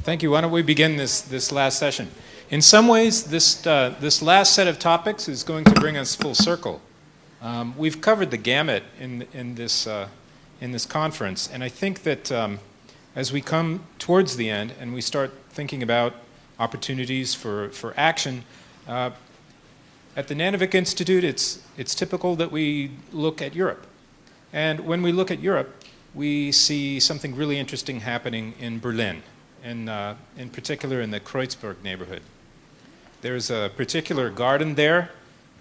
Thank you. Why don't we begin this last session? In some ways, this last set of topics is going to bring us full circle. We've covered the gamut in this conference, and I think that as we come towards the end and we start thinking about opportunities for action, at the Nanovic Institute, it's typical that we look at Europe. And when we look at Europe, we see something really interesting happening in Berlin, in particular in the Kreuzberg neighborhood. There's a particular garden there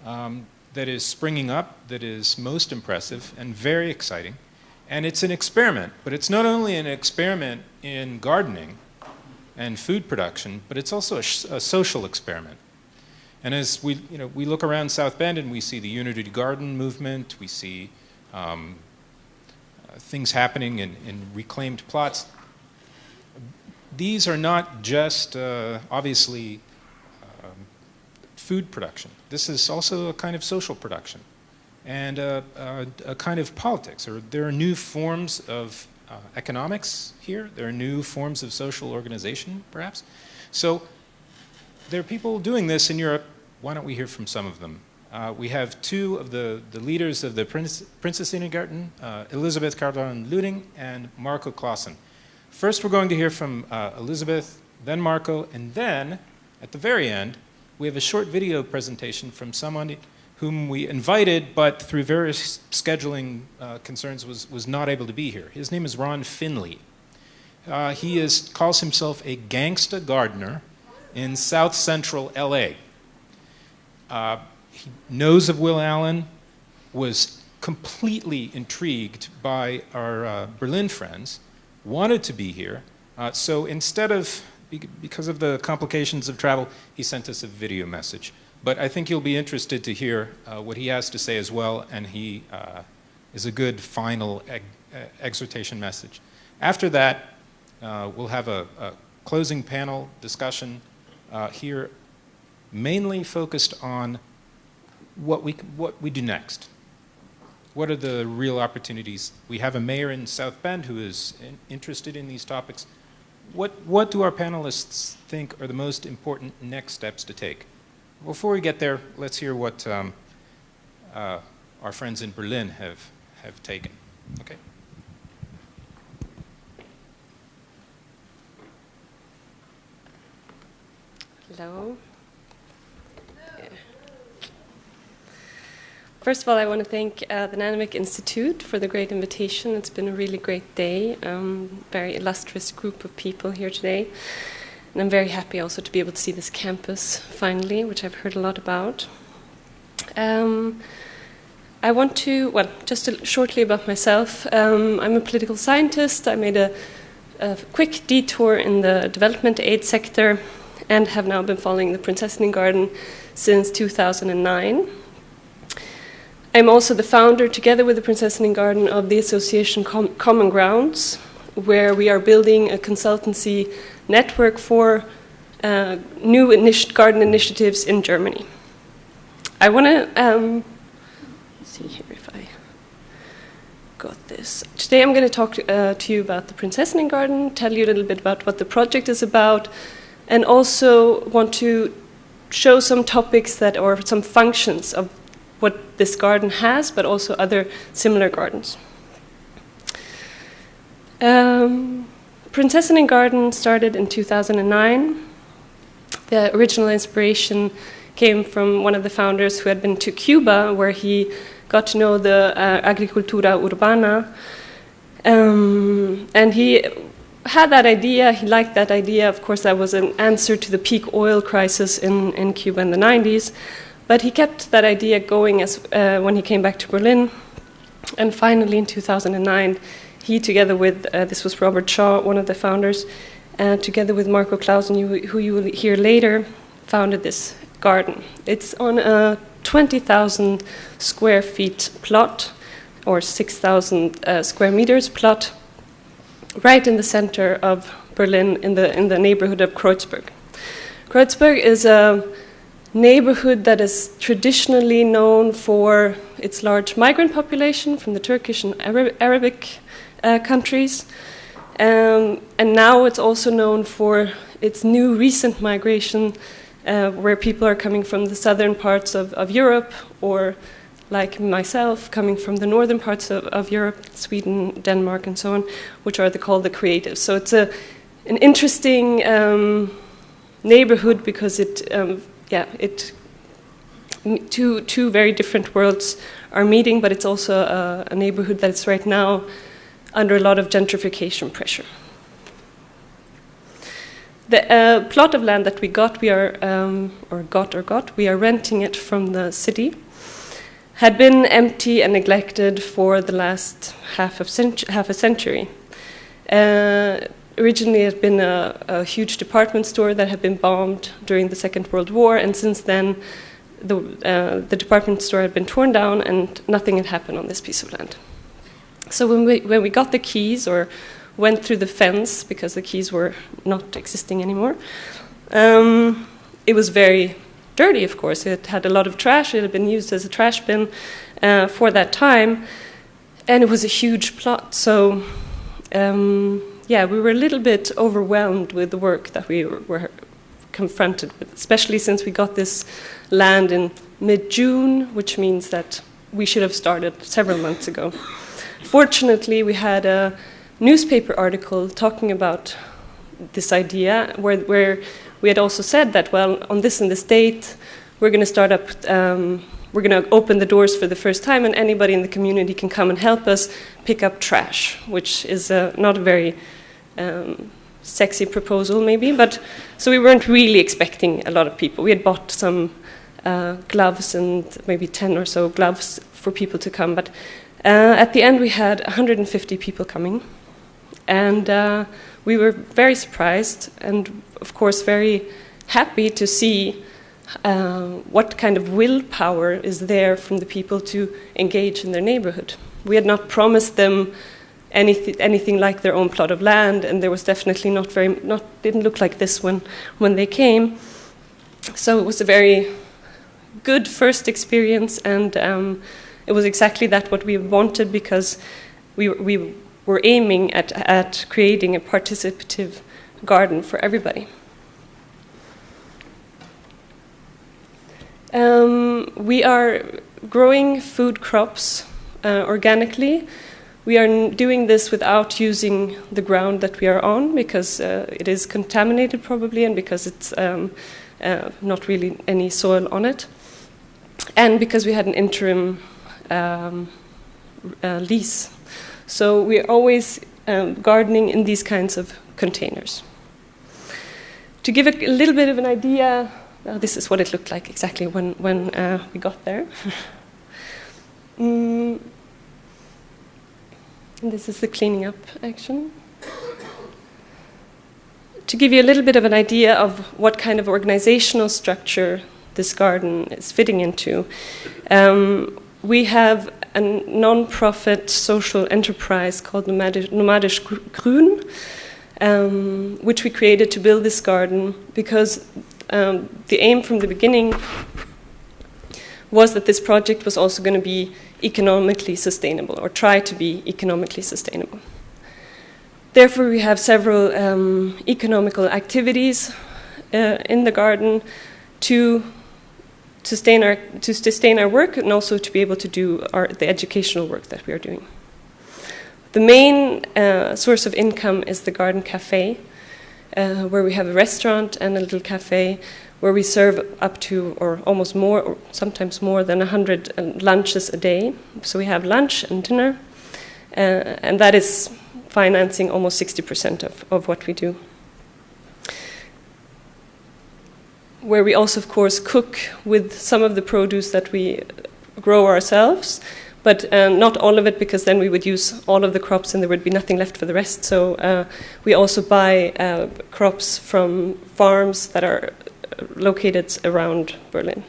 that is springing up that is most impressive and very exciting. And it's an experiment, but it's not only an experiment in gardening and food production, but it's also a social experiment. And as we look around South Bend and we see the Unity Garden movement, we see things happening in reclaimed plots. These are not just, obviously, food production. This is also a kind of social production and a kind of politics. There are new forms of economics here. There are new forms of social organization, perhaps. So there are people doing this in Europe. Why don't we hear from some of them? We have two of the leaders of the Prinzessinnengarten, Elisabeth Cardon-Luding and Marco Clausen. First, we're going to hear from Elisabeth, then Marco, and then, at the very end, we have a short video presentation from someone whom we invited, but through various scheduling concerns was not able to be here. His name is Ron Finley. He calls himself a gangsta gardener in South Central LA. He knows of Will Allen, was completely intrigued by our Berlin friends, wanted to be here. So instead of, because of the complications of travel, he sent us a video message. But I think you'll be interested to hear what he has to say as well, and he is a good final exhortation message. After that, we'll have a closing panel discussion here, mainly focused on what we do next. What are the real opportunities? We have a mayor in South Bend who is interested in these topics. What do our panelists think are the most important next steps to take? Before we get there, let's hear what our friends in Berlin have taken. Okay. Hello. First of all, I want to thank the Nanovic Institute for the great invitation. It's been a really great day, very illustrious group of people here today. And I'm very happy also to be able to see this campus finally, which I've heard a lot about. I want to, just shortly about myself. I'm a political scientist. I made a quick detour in the development aid sector and have now been following the Prinzessinnengarten since 2009. I'm also the founder, together with the Prinzessinnengarten, of the association Common Grounds, where we are building a consultancy network for new garden initiatives in Germany. I want to see here if I got this. Today I'm going to talk to you about the Prinzessinnengarten, tell you a little bit about what the project is about, and also want to show some topics or some functions of what this garden has, but also other similar gardens. Prinzessinnengarten started in 2009. The original inspiration came from one of the founders who had been to Cuba, where he got to know the agricultura urbana. And he had that idea, he liked that idea. Of course, that was an answer to the peak oil crisis in Cuba in the 90s. But he kept that idea going when he came back to Berlin. And finally, in 2009, he, together with, this was Robert Shaw, one of the founders, together with Marco Clausen, who you will hear later, founded this garden. It's on a 20,000 square feet plot, or 6,000 square meters plot, right in the center of Berlin, in the neighborhood of Kreuzberg. Kreuzberg is a neighborhood that is traditionally known for its large migrant population from the Turkish and Arabic countries, And now it's also known for its new recent migration, where people are coming from the southern parts of Europe, or like myself, coming from the northern parts of Europe, Sweden, Denmark, and so on, which are called the creatives. So it's an interesting neighborhood because two very different worlds are meeting, but it's also a neighborhood that's right now under a lot of gentrification pressure. The plot of land that we got, we are renting it from the city, had been empty and neglected for the last half a century. Originally, it had been a huge department store that had been bombed during the Second World War, and since then, the department store had been torn down, and nothing had happened on this piece of land. So when we got the keys, or went through the fence, because the keys were not existing anymore, it was very dirty, of course. It had a lot of trash. It had been used as a trash bin for that time, and it was a huge plot. So, we were a little bit overwhelmed with the work that we were confronted with, especially since we got this land in mid-June, which means that we should have started several months ago. Fortunately, we had a newspaper article talking about this idea, where we had also said that, well, on this and this date, we're going to start up, we're going to open the doors for the first time, and anybody in the community can come and help us pick up trash, which is not a very sexy proposal, maybe. But so we weren't really expecting a lot of people. We had bought some gloves and maybe 10 or so gloves for people to come, but at the end we had 150 people coming, and we were very surprised and, of course, very happy to see what kind of willpower is there from the people to engage in their neighborhood. We had not promised them anything like their own plot of land, and there was definitely didn't look like this when they came. So it was a very good first experience, and it was exactly that what we wanted, because we were aiming at creating a participative garden for everybody. We are growing food crops organically. We are doing this without using the ground that we are on, because it is contaminated probably, and because it's not really any soil on it, and because we had an interim lease. So we are always gardening in these kinds of containers. To give a little bit of an idea, this is what it looked like exactly when we got there. And this is the cleaning up action. To give you a little bit of an idea of what kind of organizational structure this garden is fitting into, we have a non-profit social enterprise called Nomadisch Grün, which we created to build this garden because the aim from the beginning was that this project was also going to be economically sustainable, or try to be economically sustainable. Therefore, we have several economical activities in the garden to sustain our work, and also to be able to do the educational work that we are doing. The main source of income is the garden cafe, where we have a restaurant and a little cafe where we serve up to, or almost more, or sometimes more than 100 lunches a day. So we have lunch and dinner, and that is financing almost 60% of what we do. Where we also, of course, cook with some of the produce that we grow ourselves, but not all of it, because then we would use all of the crops and there would be nothing left for the rest. So we also buy crops from farms that are located around Berlin.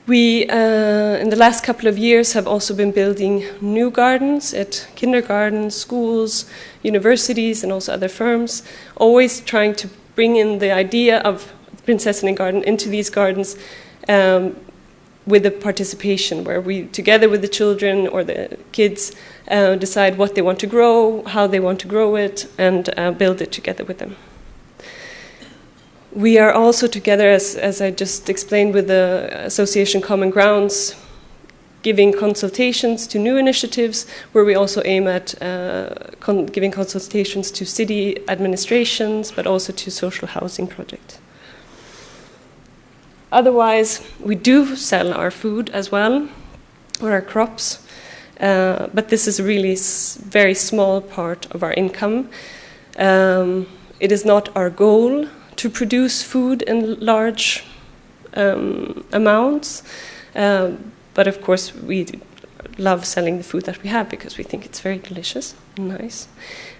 We, in the last couple of years, have also been building new gardens at kindergartens, schools, universities, and also other firms, always trying to bring in the idea of Prinzessinnen Garden into these gardens, with the participation, where we, together with the children or the kids, decide what they want to grow, how they want to grow it, and build it together with them. We are also together, as I just explained with the Association Common Grounds, giving consultations to new initiatives, where we also aim at giving consultations to city administrations, but also to social housing projects. Otherwise, we do sell our food as well, or our crops, but this is a really very small part of our income. It is not our goal to produce food in large amounts, but of course we love selling the food that we have because we think it's very delicious and nice.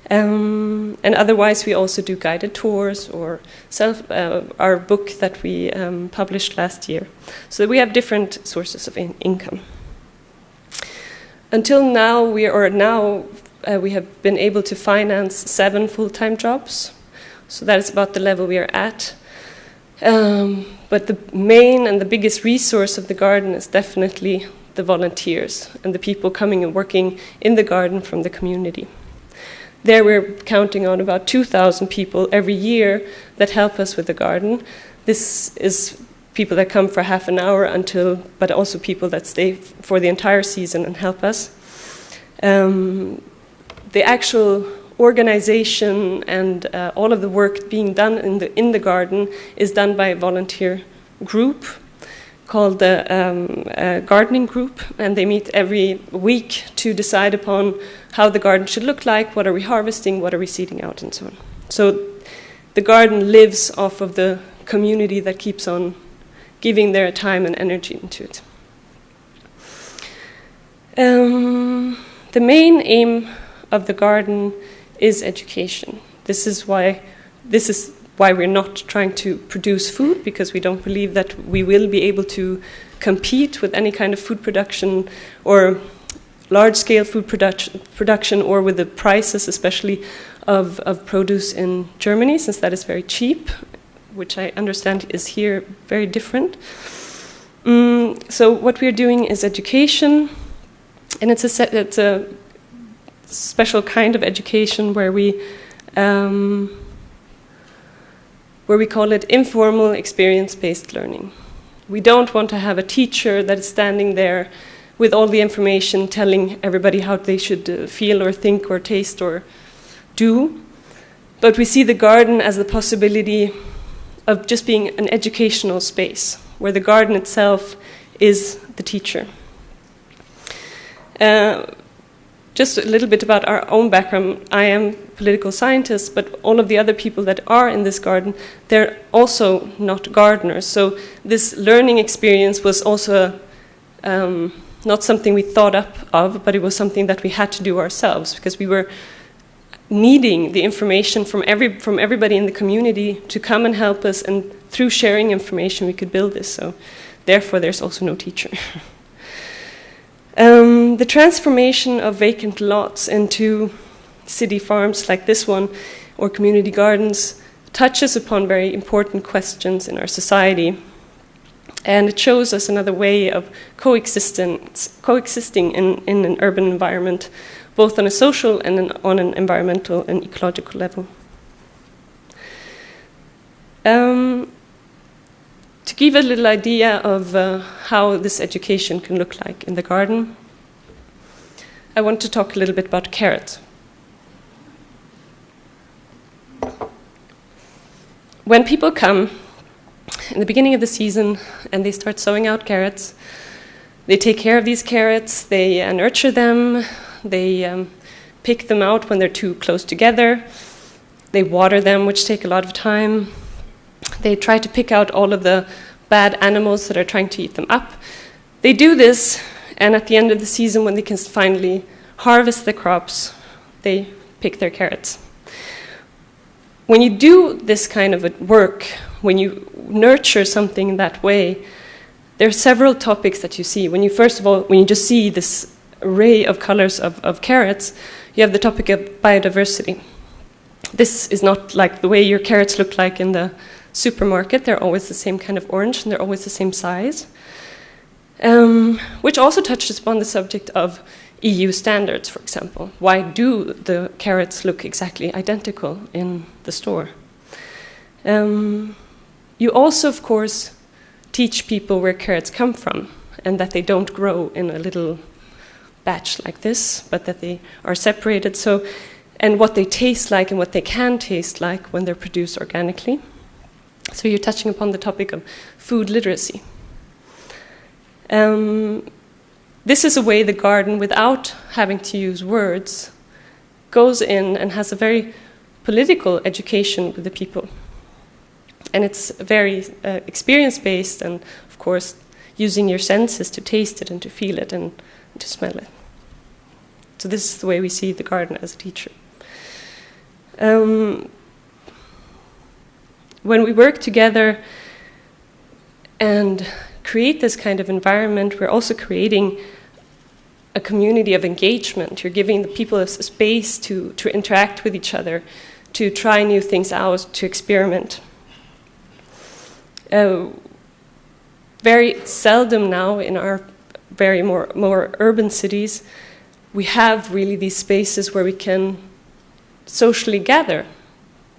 And otherwise we also do guided tours or our book that we published last year. So we have different sources of income. Until now, we have been able to finance 7 full-time jobs. So that is about the level we are at. But the main and the biggest resource of the garden is definitely the volunteers and the people coming and working in the garden from the community. There we're counting on about 2,000 people every year that help us with the garden. This is people that come for half an hour but also people that stay for the entire season and help us. The actual organization and all of the work being done in the garden is done by a volunteer group called the gardening group, and they meet every week to decide upon how the garden should look like, what are we harvesting, what are we seeding out, and so on. So the garden lives off of the community that keeps on giving their time and energy into it. The main aim of the garden is education. This is why we're not trying to produce food, because we don't believe that we will be able to compete with any kind of food production or large-scale food production or with the prices, especially of produce in Germany, since that is very cheap, which I understand is here very different. So what we're doing is education, and it's a special kind of education where we call it informal experience-based learning. We don't want to have a teacher that is standing there with all the information telling everybody how they should feel or think or taste or do, but we see the garden as the possibility of just being an educational space where the garden itself is the teacher. Just a little bit about our own background. I am a political scientist, but all of the other people that are in this garden, they're also not gardeners. So this learning experience was also not something we thought up of, but it was something that we had to do ourselves, because we were needing the information from everybody in the community to come and help us, and through sharing information we could build this. So therefore there's also no teacher. The transformation of vacant lots into city farms like this one, or community gardens, touches upon very important questions in our society. And it shows us another way of coexisting in an urban environment, both on a social and on an environmental and ecological level. To give a little idea of how this education can look like in the garden, I want to talk a little bit about carrots. When people come in the beginning of the season and they start sowing out carrots, they take care of these carrots, they nurture them, they pick them out when they're too close together, they water them, which take a lot of time. They try to pick out all of the bad animals that are trying to eat them up. They do this, and at the end of the season, when they can finally harvest the crops, they pick their carrots. When you do this kind of work, when you nurture something that way, there are several topics that you see. When you just see this array of colors of carrots, you have the topic of biodiversity. This is not like the way your carrots look like in the supermarket. They're always the same kind of orange, and they're always the same size. which also touches upon the subject of EU standards, for example. Why do the carrots look exactly identical in the store? You also, of course, teach people where carrots come from and that they don't grow in a little batch like this, but that they are separated. So, and what they taste like and what they can taste like when they're produced organically. So you're touching upon the topic of food literacy. This is a way the garden, without having to use words, goes in and has a very political education with the people. And it's very experience-based and, of course, using your senses to taste it and to feel it and to smell it. So this is the way we see the garden as a teacher. When we work together and create this kind of environment, we're also creating a community of engagement. You're giving the people a space to interact with each other, to try new things out, to experiment. Very seldom now in our very more urban cities, we have really these spaces where we can socially gather,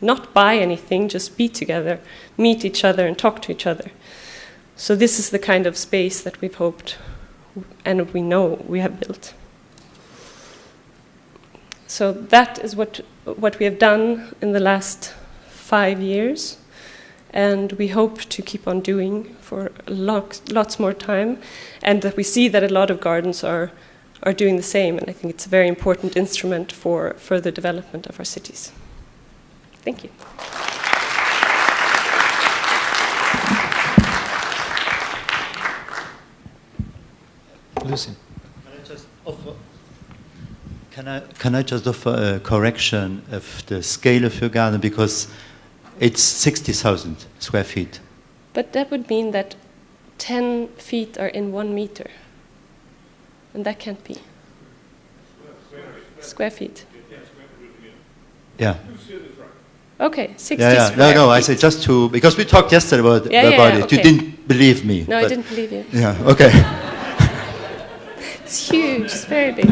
not buy anything, just be together, meet each other and talk to each other. So this is the kind of space that we've hoped and we know we have built. So that is what we have done in the last 5 years, and we hope to keep on doing for lots more time, and that we see that a lot of gardens are doing the same, and I think it's a very important instrument for further development of our cities. Thank you. Lucian. Can I just offer a correction of the scale of your garden, because it's 60,000 square feet. But that would mean that 10 feet are in 1 meter. And that can't be. Square feet. Yeah. Okay, 60 yeah. square No, feet. I say just to, because we talked yesterday about it. Okay. You didn't believe me. No, I didn't believe you. Yeah, okay. It's huge, it's very big.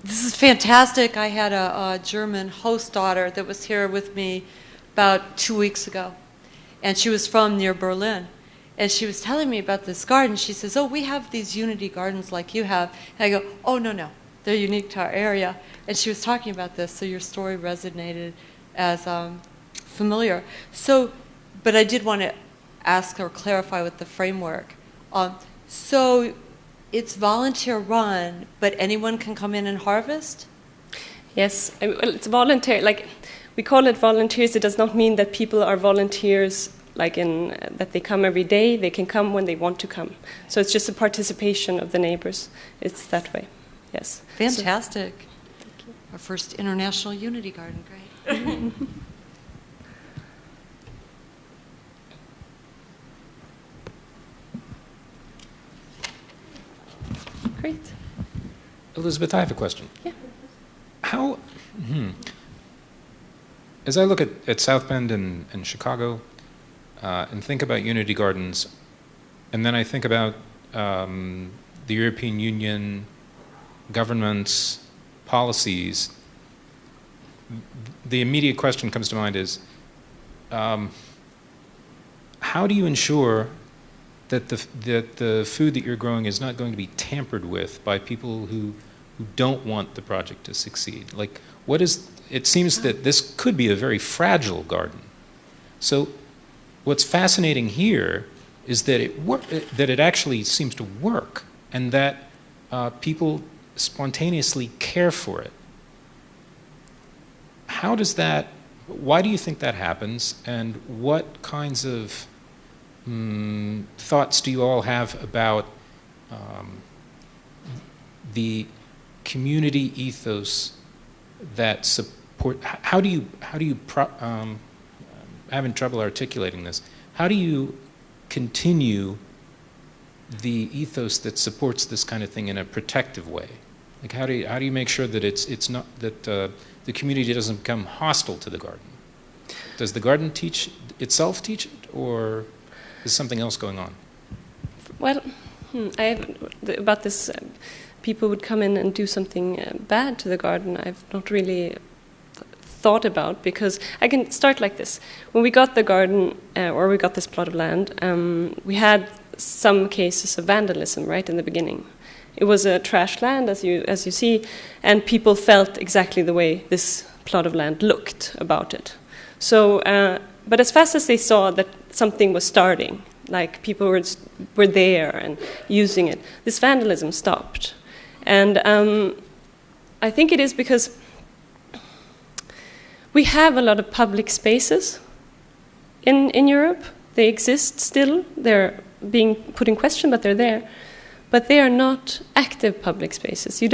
This is fantastic. I had a German host daughter that was here with me about 2 weeks ago. And she was from near Berlin. And she was telling me about this garden. She says, oh, we have these unity gardens like you have. And I go, oh, no. They're unique to our area. And she was talking about this, so your story resonated as familiar. So, but I did want to ask or clarify with the framework. So it's volunteer run, but anyone can come in and harvest? Yes, well, it's volunteer. Like, we call it volunteers. It does not mean that people are volunteers, like in that they come every day. They can come when they want to come. So it's just a participation of the neighbors. It's that way. Yes. Fantastic. So, our first international unity garden. Great. Great. Elizabeth, I have a question. Yeah. How, as I look at South Bend and Chicago and think about unity gardens, and then I think about the European Union, governments, policies, the immediate question comes to mind is, how do you ensure that the food that you're growing is not going to be tampered with by people who don't want the project to succeed? Like, what is, it seems that this could be a very fragile garden. So what's fascinating here is that it actually seems to work, and that people spontaneously care for it. How does that, why do you think that happens, and what kinds of thoughts do you all have about the community ethos that support? How do you I'm having trouble articulating this. How do you continue the ethos that supports this kind of thing in a protective way? Like, how do you make sure that it's not that the community doesn't become hostile to the garden? Does the garden teach itself teach it, or is something else going on? Well, about this, people would come in and do something bad to the garden. I've not really thought about, because I can start like this. When we got the garden, or we got this plot of land, we had some cases of vandalism right in the beginning. It was a trash land, as you see, and people felt exactly the way this plot of land looked about it. So, but as fast as they saw that something was starting, like people were there and using it, this vandalism stopped. And I think it is because we have a lot of public spaces in Europe. They exist still. They're being put in question, but they're there. But they are not active public spaces. You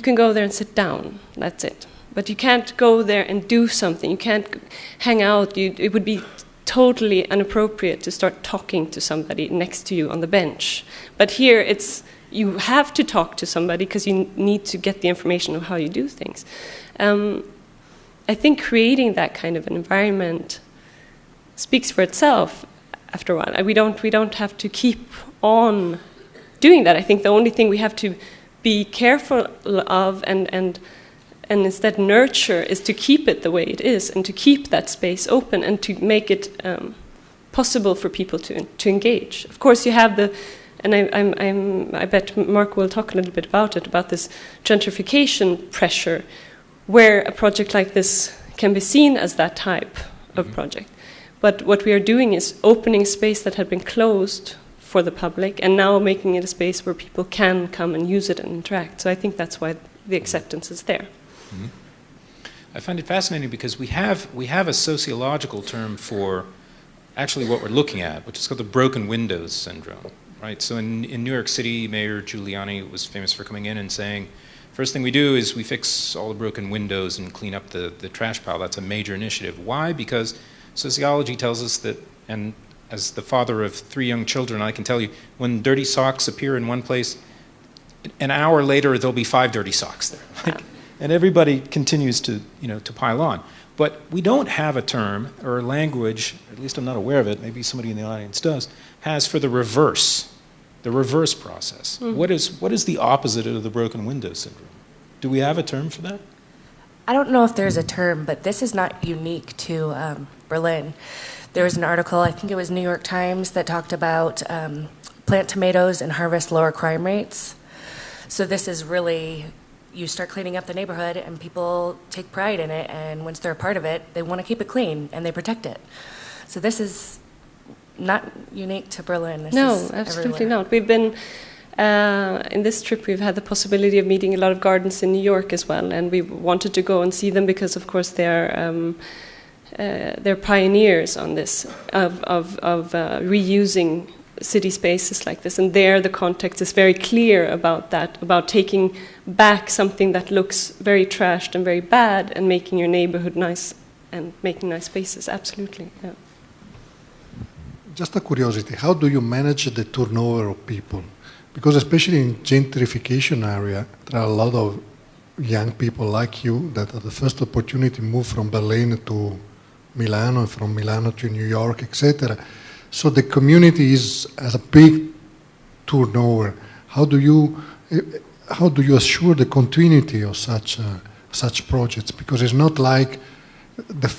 can go there and sit down, that's it. But you can't go there and do something. You can't hang out. It would be totally inappropriate to start talking to somebody next to you on the bench. But here you have to talk to somebody because you need to get the information of how you do things. I think creating that kind of an environment speaks for itself after a while. We don't have to keep on doing that. I think the only thing we have to be careful of and instead nurture is to keep it the way it is, and to keep that space open, and to make it possible for people to engage. Of course, you have and I bet Mark will talk a little bit about it, about this gentrification pressure, where a project like this can be seen as that type of project. But what we are doing is opening space that had been closed for the public, and now making it a space where people can come and use it and interact. So I think that's why the acceptance is there. Mm-hmm. I find it fascinating because we have a sociological term for actually what we're looking at, which is called the broken windows syndrome, right? So in New York City, Mayor Giuliani was famous for coming in and saying, first thing we do is we fix all the broken windows and clean up the trash pile. That's a major initiative. Why? Because sociology tells us that, and as the father of 3 young children, I can tell you, when dirty socks appear in one place, an hour later there'll be 5 dirty socks there. Like, and everybody continues to pile on. But we don't have a term or a language, or at least I'm not aware of it, maybe somebody in the audience does, has for the reverse process. Mm. What is the opposite of the broken window syndrome? Do we have a term for that? I don't know if there's a term, but this is not unique to Berlin. There was an article, I think it was New York Times, that talked about plant tomatoes and harvest lower crime rates. So this is really, you start cleaning up the neighborhood and people take pride in it, and once they're a part of it, they want to keep it clean and they protect it. So this is not unique to Berlin. This is absolutely everywhere. not. We've been, in this trip, we've had the possibility of meeting a lot of gardens in New York as well, and we wanted to go and see them because, of course, they're pioneers on this, of reusing city spaces like this. And there the context is very clear about that, about taking back something that looks very trashed and very bad and making your neighborhood nice and making nice spaces. Absolutely, yeah. Just a curiosity, how do you manage the turnover of people? Because especially in gentrification area, there are a lot of young people like you that at the first opportunity move from Berlin to Milano, and from Milano to New York, etc. So the community has a big turnover. How do you assure the continuity of such projects? Because it's not like the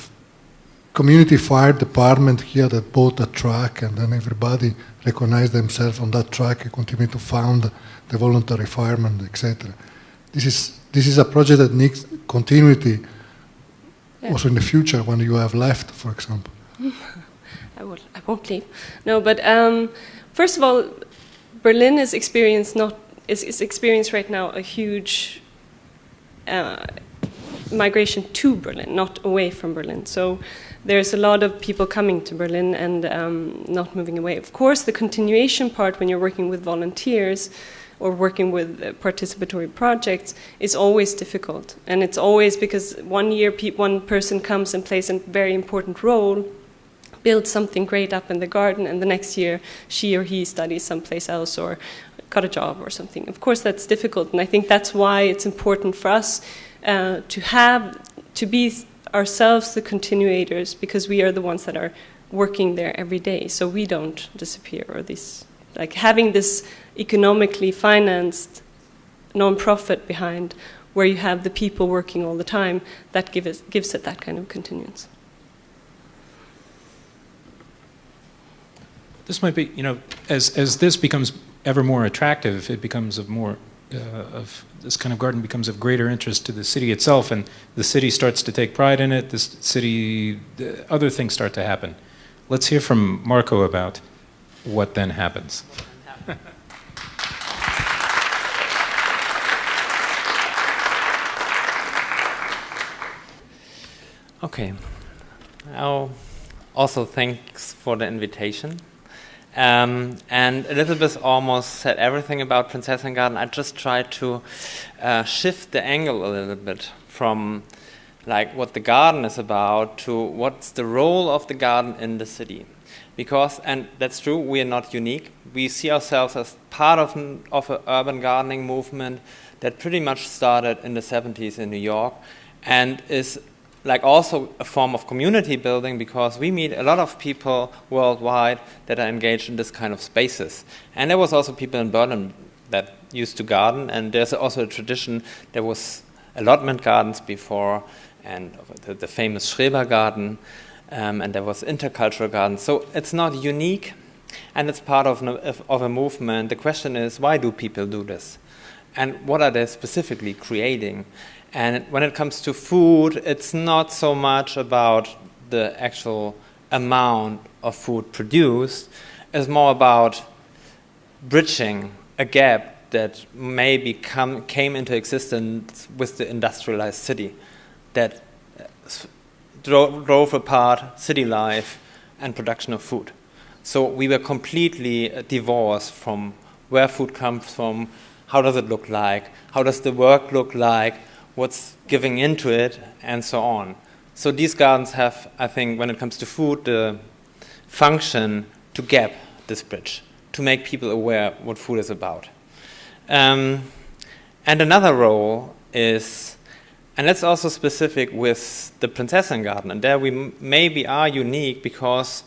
community fire department here that bought a truck and then everybody recognized themselves on that truck and continue to fund the voluntary firemen, etc. This is a project that needs continuity. Yeah. Also in the future when you have left, for example. I won't leave. No, but first of all, Berlin is experiencing right now a huge migration to Berlin, not away from Berlin. So there's a lot of people coming to Berlin and not moving away. Of course, the continuation part, when you're working with volunteers or working with participatory projects, is always difficult. And it's always because one year one person comes and plays a very important role, builds something great up in the garden, and the next year she or he studies someplace else or got a job or something. Of course, that's difficult, and I think that's why it's important for us to be ourselves the continuators because we are the ones that are working there every day, so we don't disappear. Or this, like having this economically financed non-profit behind, where you have the people working all the time, that gives it that kind of continuance. This might be, as this becomes ever more attractive, it becomes this kind of garden becomes of greater interest to the city itself, and the city starts to take pride in it. Other things start to happen. Let's hear from Marco about what then happens. Okay. Also, thanks for the invitation. And Elizabeth almost said everything about Prinzessengarten. I just tried to shift the angle a little bit from like what the garden is about to what's the role of the garden in the city. Because, and that's true, we are not unique. We see ourselves as part of an urban gardening movement that pretty much started in the 70s in New York and is like also a form of community building, because we meet a lot of people worldwide that are engaged in this kind of spaces. And there was also people in Berlin that used to garden, and there's also a tradition. There was allotment gardens before, and the famous Schrebergarten, and there was intercultural gardens. So it's not unique, and it's part of a movement. The question is, why do people do this? And what are they specifically creating? And when it comes to food, it's not so much about the actual amount of food produced. It's more about bridging a gap that maybe came into existence with the industrialized city that drove apart city life and production of food. So we were completely divorced from where food comes from, how does it look like, how does the work look like, what's giving into it, and so on. So these gardens have, I think, when it comes to food, the function to gap this bridge, to make people aware what food is about. And another role is, and that's also specific with the Prinzessengarten, and there we maybe are unique because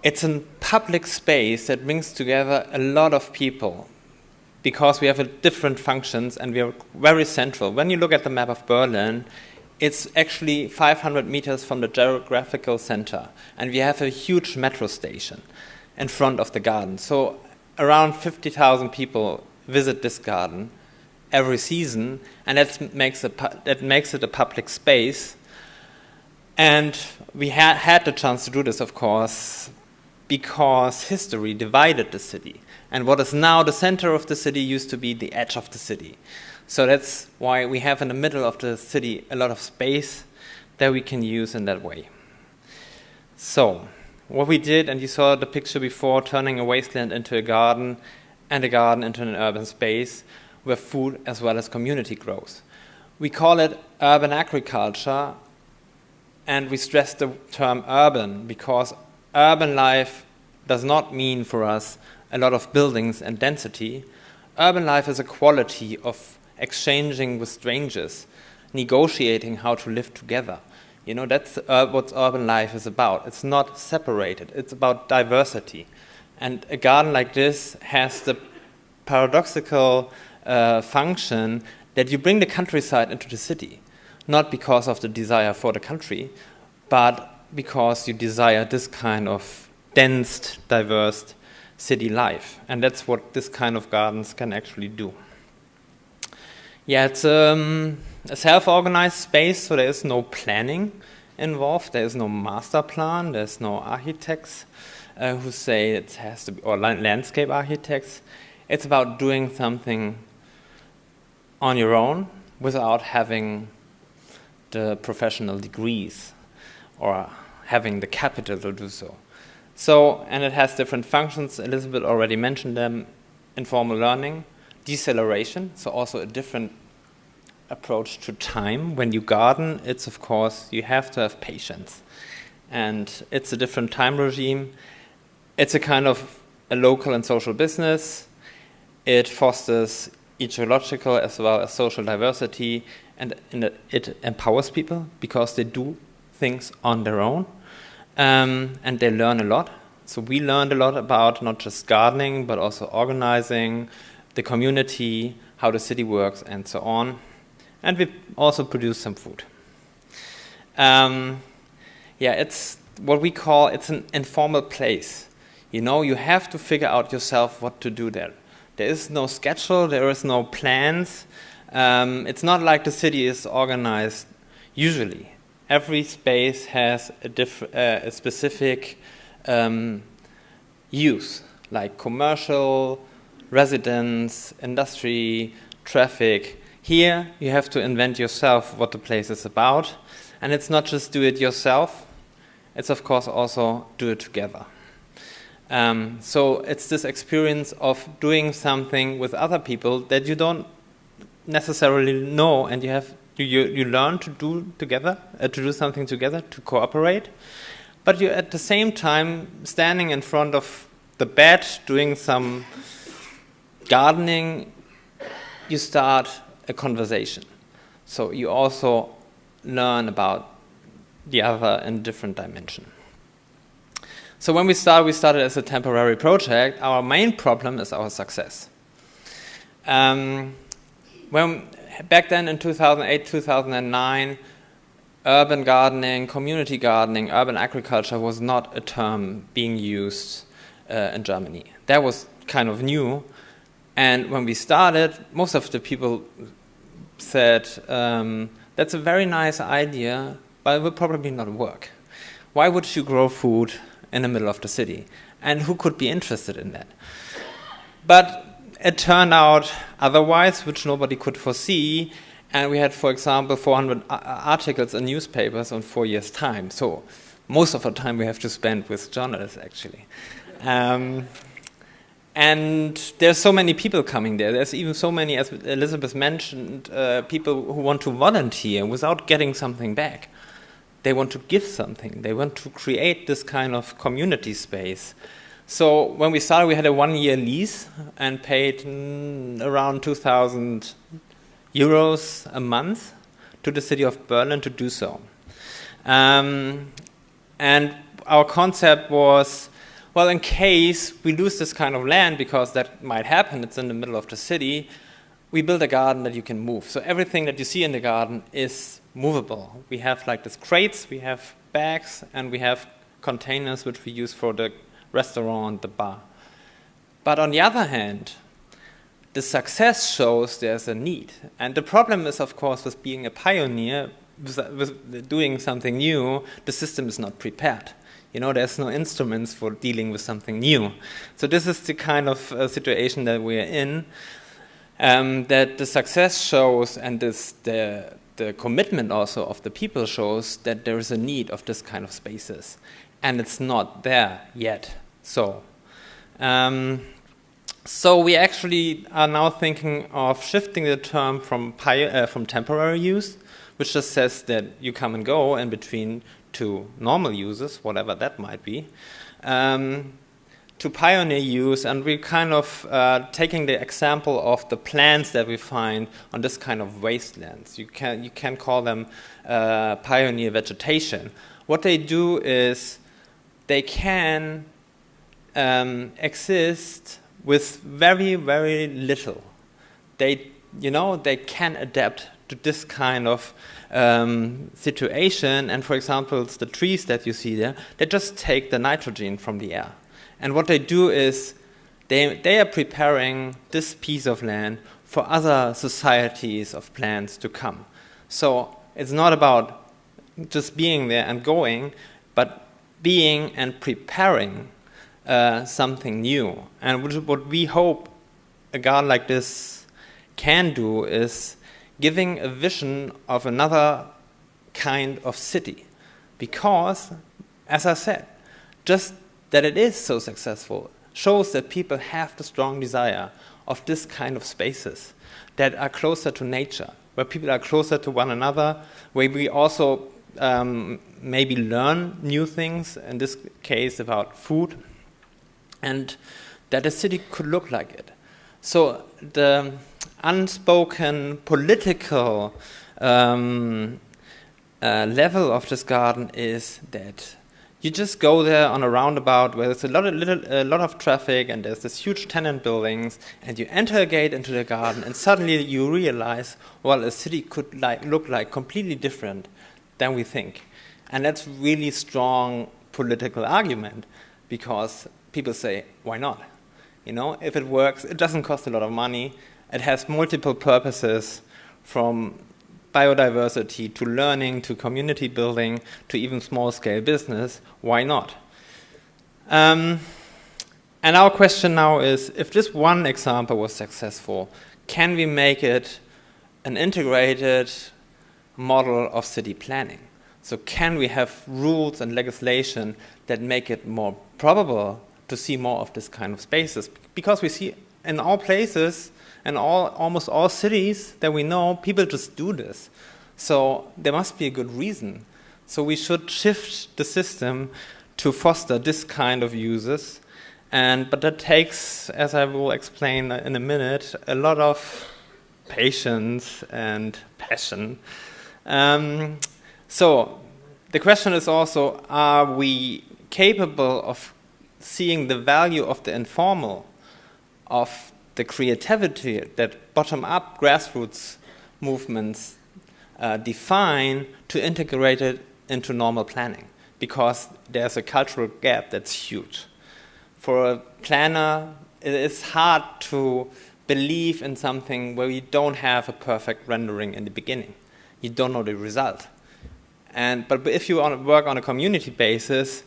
it's a public space that brings together a lot of people, because we have different functions and we are very central. When you look at the map of Berlin, it's actually 500 meters from the geographical center, and we have a huge metro station in front of the garden. So around 50,000 people visit this garden every season, and that makes it a public space. And we had the chance to do this, of course, because history divided the city. And what is now the center of the city used to be the edge of the city. So that's why we have in the middle of the city a lot of space that we can use in that way. So what we did, and you saw the picture before, turning a wasteland into a garden and a garden into an urban space where food as well as community grows. We call it urban agriculture, and we stress the term urban because urban life does not mean for us a lot of buildings and density. Urban life is a quality of exchanging with strangers, negotiating how to live together. You know, that's what urban life is about. It's not separated. It's about diversity. And a garden like this has the paradoxical function that you bring the countryside into the city, not because of the desire for the country, but because you desire this kind of dense, diverse city life. And that's what this kind of gardens can actually do. Yeah, it's a self-organized space, so there is no planning involved. There is no master plan. There's no architects who say it has to be, or landscape architects. It's about doing something on your own without having the professional degrees or having the capital to do so. So, and it has different functions. Elizabeth already mentioned them: informal learning, deceleration, so also a different approach to time. When you garden, it's of course, you have to have patience. And it's a different time regime. It's a kind of a local and social business. It fosters ecological as well as social diversity, and it empowers people because they do things on their own, and they learn a lot. So we learned a lot about not just gardening, but also organizing the community, how the city works, and so on. And we also produce some food. It's what we call, it's an informal place. You know, you have to figure out yourself what to do there. There is no schedule, there is no plans. It's not like the city is organized usually. Every space has a specific use, like commercial, residence, industry, traffic. Here you have to invent yourself what the place is about. And it's not just do it yourself, it's of course also do it together. So it's this experience of doing something with other people that you don't necessarily know, and you learn to do together, to do something together, to cooperate. But you're at the same time standing in front of the bed, doing some gardening, you start a conversation. So you also learn about the other in a different dimension. So when we started as a temporary project. Our main problem is our success. Back then in 2008, 2009, urban gardening, community gardening, urban agriculture was not a term being used in Germany. That was kind of new. And when we started, most of the people said, that's a very nice idea, but it will probably not work. Why would you grow food in the middle of the city? And who could be interested in that? But it turned out otherwise, which nobody could foresee. And we had, for example, 400 articles in newspapers in 4 years' time. So most of the time we have to spend with journalists, actually. And there's so many people coming there. There's even so many, as Elizabeth mentioned, people who want to volunteer without getting something back. They want to give something. They want to create this kind of community space. So when we started, we had a 1-year lease and paid around 2,000 euros a month to the city of Berlin to do so. And our concept was, well, in case we lose this kind of land, because that might happen, it's in the middle of the city, we build a garden that you can move. So everything that you see in the garden is movable. We have like these crates, we have bags, and we have containers which we use for the restaurant, the bar. But on the other hand, the success shows there's a need. And the problem is, of course, with being a pioneer, with doing something new, the system is not prepared. You know, there's no instruments for dealing with something new. So this is the kind of situation that we're in, that the success shows, and the commitment also of the people shows that there is a need of this kind of spaces. And it's not there yet. So we actually are now thinking of shifting the term from temporary use, which just says that you come and go in between, to normal uses, whatever that might be, to pioneer use. And we're kind of taking the example of the plants that we find on this kind of wastelands. You can call them pioneer vegetation. What they do is they can exist with very, very little. They can adapt to this kind of situation. And for example, it's the trees that you see there, they just take the nitrogen from the air. And what they do is they are preparing this piece of land for other societies of plants to come. So it's not about just being there and going, but being and preparing something new. And what we hope a garden like this can do is giving a vision of another kind of city. Because, as I said, just that it is so successful shows that people have the strong desire of this kind of spaces that are closer to nature, where people are closer to one another, where we also maybe learn new things, in this case about food, and that a city could look like it. So unspoken political level of this garden is that you just go there on a roundabout where there's a lot of traffic and there's this huge tenant buildings, and you enter a gate into the garden, and suddenly you realize, well, a city could look like completely different than we think. And that's really strong political argument, because people say, why not? You know, if it works, it doesn't cost a lot of money, it has multiple purposes, from biodiversity to learning to community building to even small-scale business. Why not? And our question now is, if this one example was successful, can we make it an integrated model of city planning? So can we have rules and legislation that make it more probable to see more of this kind of spaces? Because we see in all places and almost all cities that we know, people just do this. So there must be a good reason. So we should shift the system to foster this kind of uses. But that takes, as I will explain in a minute, a lot of patience and passion. So the question is also, are we capable of seeing the value of the informal, of the creativity that bottom-up grassroots movements define, to integrate it into normal planning? Because there's a cultural gap that's huge. For a planner, it is hard to believe in something where you don't have a perfect rendering in the beginning. You don't know the result. But if you work on a community basis,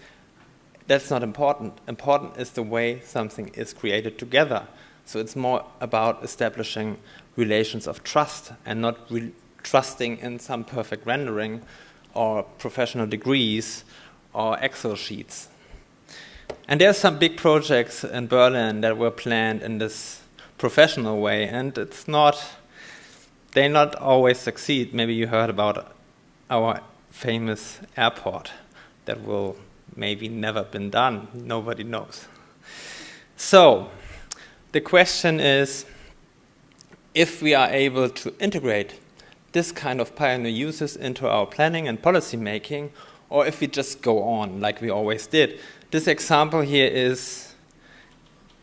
that's not important. Important is the way something is created together. So it's more about establishing relations of trust and not trusting in some perfect rendering or professional degrees or Excel sheets. And there's some big projects in Berlin that were planned in this professional way, and they not always succeed. Maybe you heard about our famous airport that will maybe never been done. Nobody knows. So the question is, if we are able to integrate this kind of pioneer uses into our planning and policy making, or if we just go on like we always did. This example here is,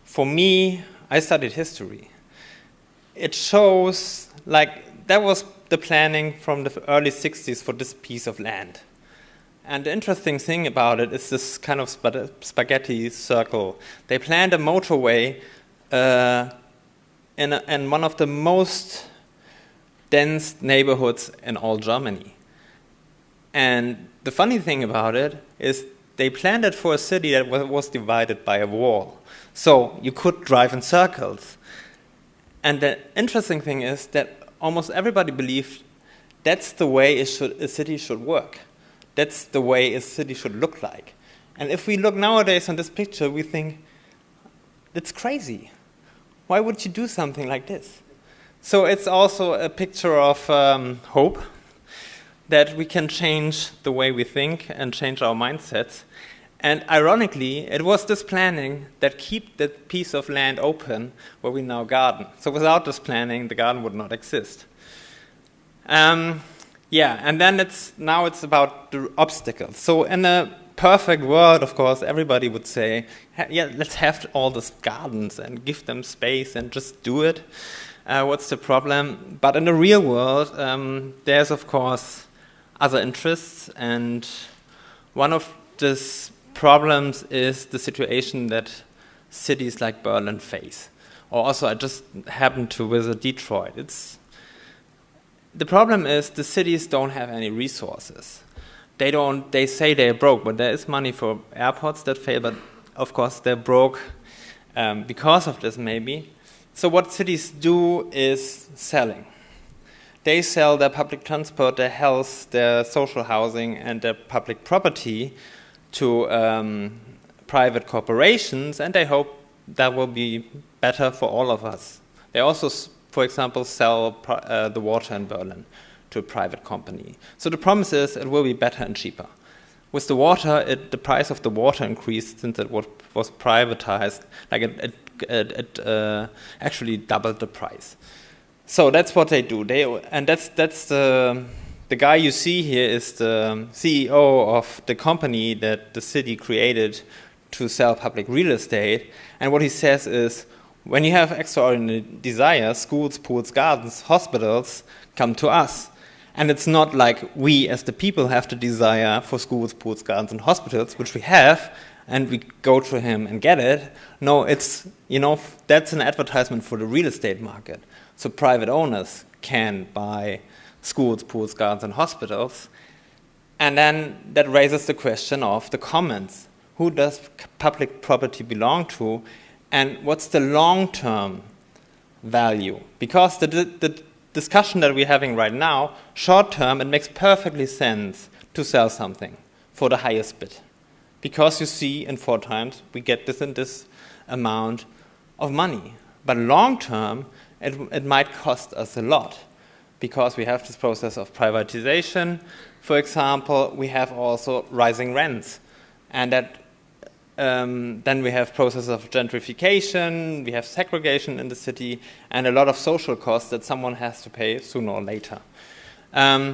for me, I studied history. It shows, like, that was the planning from the early 60s for this piece of land. And the interesting thing about it is this kind of spaghetti circle. They planned a motorway in one of the most dense neighborhoods in all Germany. And the funny thing about it is they planned it for a city that was divided by a wall. So you could drive in circles. And the interesting thing is that almost everybody believed that's the way a city should work. That's the way a city should look like. And if we look nowadays on this picture, we think, that's crazy. Why would you do something like this? So it's also a picture of hope, that we can change the way we think and change our mindsets. And ironically, it was this planning that kept that piece of land open where we now garden. So without this planning, the garden would not exist. And then now it's about the obstacles. So in a perfect world, of course, everybody would say, yeah, let's have all these gardens and give them space and just do it. What's the problem? But in the real world, there's, of course, other interests. And one of these problems is the situation that cities like Berlin face. Or also, I just happened to visit Detroit. The problem is the cities don't have any resources. They say they're broke, but there is money for airports that fail, but of course they're broke because of this maybe. So what cities do is selling. They sell their public transport, their health, their social housing, and their public property to private corporations, and they hope that will be better for all of us. They also, for example, sell the water in Berlin to a private company. So the promise is it will be better and cheaper. With the water, the price of the water increased since it was privatized. Like it actually doubled the price. So that's what they do. That's the guy you see here is the CEO of the company that the city created to sell public real estate. And what he says is, when you have extraordinary desires, schools, pools, gardens, hospitals come to us. And it's not like we as the people have the desire for schools, pools, gardens, and hospitals, which we have, and we go to him and get it. No, it's, that's an advertisement for the real estate market. So private owners can buy schools, pools, gardens, and hospitals. And then that raises the question of the commons. Who does public property belong to? And what's the long-term value? Because the discussion that we're having right now, short-term, it makes perfectly sense to sell something for the highest bid. Because you see, in 4 times, we get this and this amount of money. But long-term, it might cost us a lot. Because we have this process of privatization, for example, we have also rising rents. And that then we have process of gentrification, we have segregation in the city, and a lot of social costs that someone has to pay sooner or later.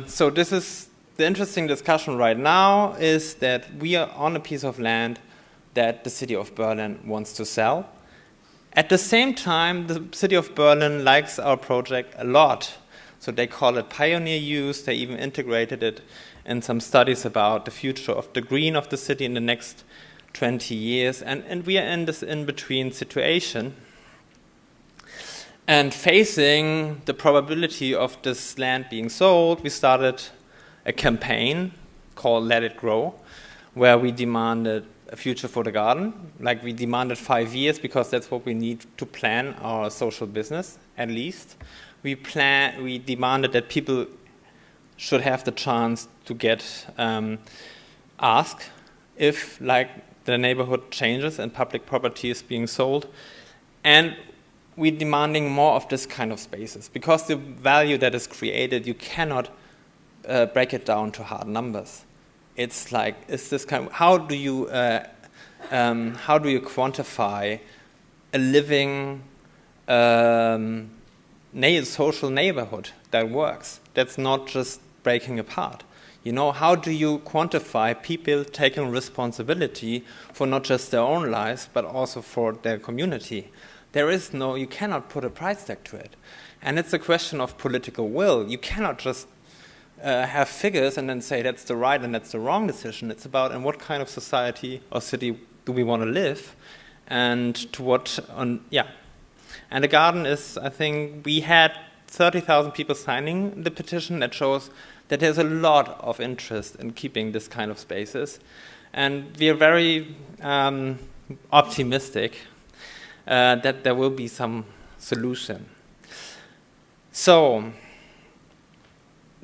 So this is the interesting discussion right now, is that we are on a piece of land that the city of Berlin wants to sell. At the same time, the city of Berlin likes our project a lot. So they call it pioneer use. They even integrated it in some studies about the future of the green of the city in the next 20 years. And we are in this in-between situation. And facing the probability of this land being sold, we started a campaign called Let It Grow, where we demanded a future for the garden. Like, we demanded 5 years because that's what we need to plan our social business, at least. We demanded that people should have the chance to get asked if, like, the neighborhood changes and public property is being sold. And we're demanding more of this kind of spaces, because the value that is created, you cannot break it down to hard numbers. It's like, it's this kind of, how do you quantify a living social neighborhood that works? That's not just breaking apart. How do you quantify people taking responsibility for not just their own lives, but also for their community? You cannot put a price tag to it. And it's a question of political will. You cannot just have figures and then say that's the right and that's the wrong decision. It's about in what kind of society or city do we want to live, and to what, And the garden is, I think, we had 30,000 people signing the petition. That shows that there's a lot of interest in keeping this kind of spaces. And we are very optimistic that there will be some solution. So,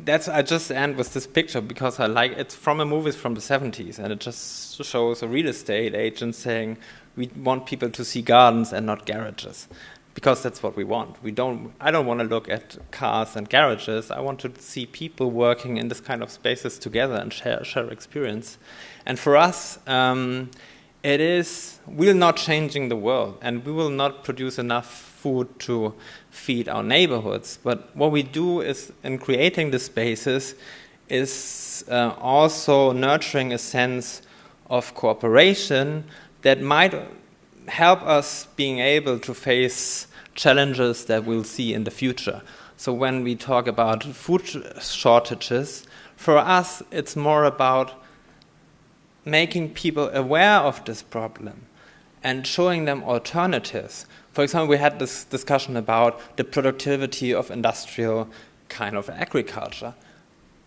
I just end with this picture because I like it's from a movie from the 70s, and it just shows a real estate agent saying we want people to see gardens and not garages, because that's what we want. I don't want to look at cars and garages. I want to see people working in this kind of spaces together and share experience. And for us, we're not changing the world, and we will not produce enough food to feed our neighborhoods. But what we do is, in creating the spaces, is also nurturing a sense of cooperation that might help us being able to face challenges that we'll see in the future. So when we talk about food shortages, for us it's more about making people aware of this problem and showing them alternatives. For example, we had this discussion about the productivity of industrial kind of agriculture.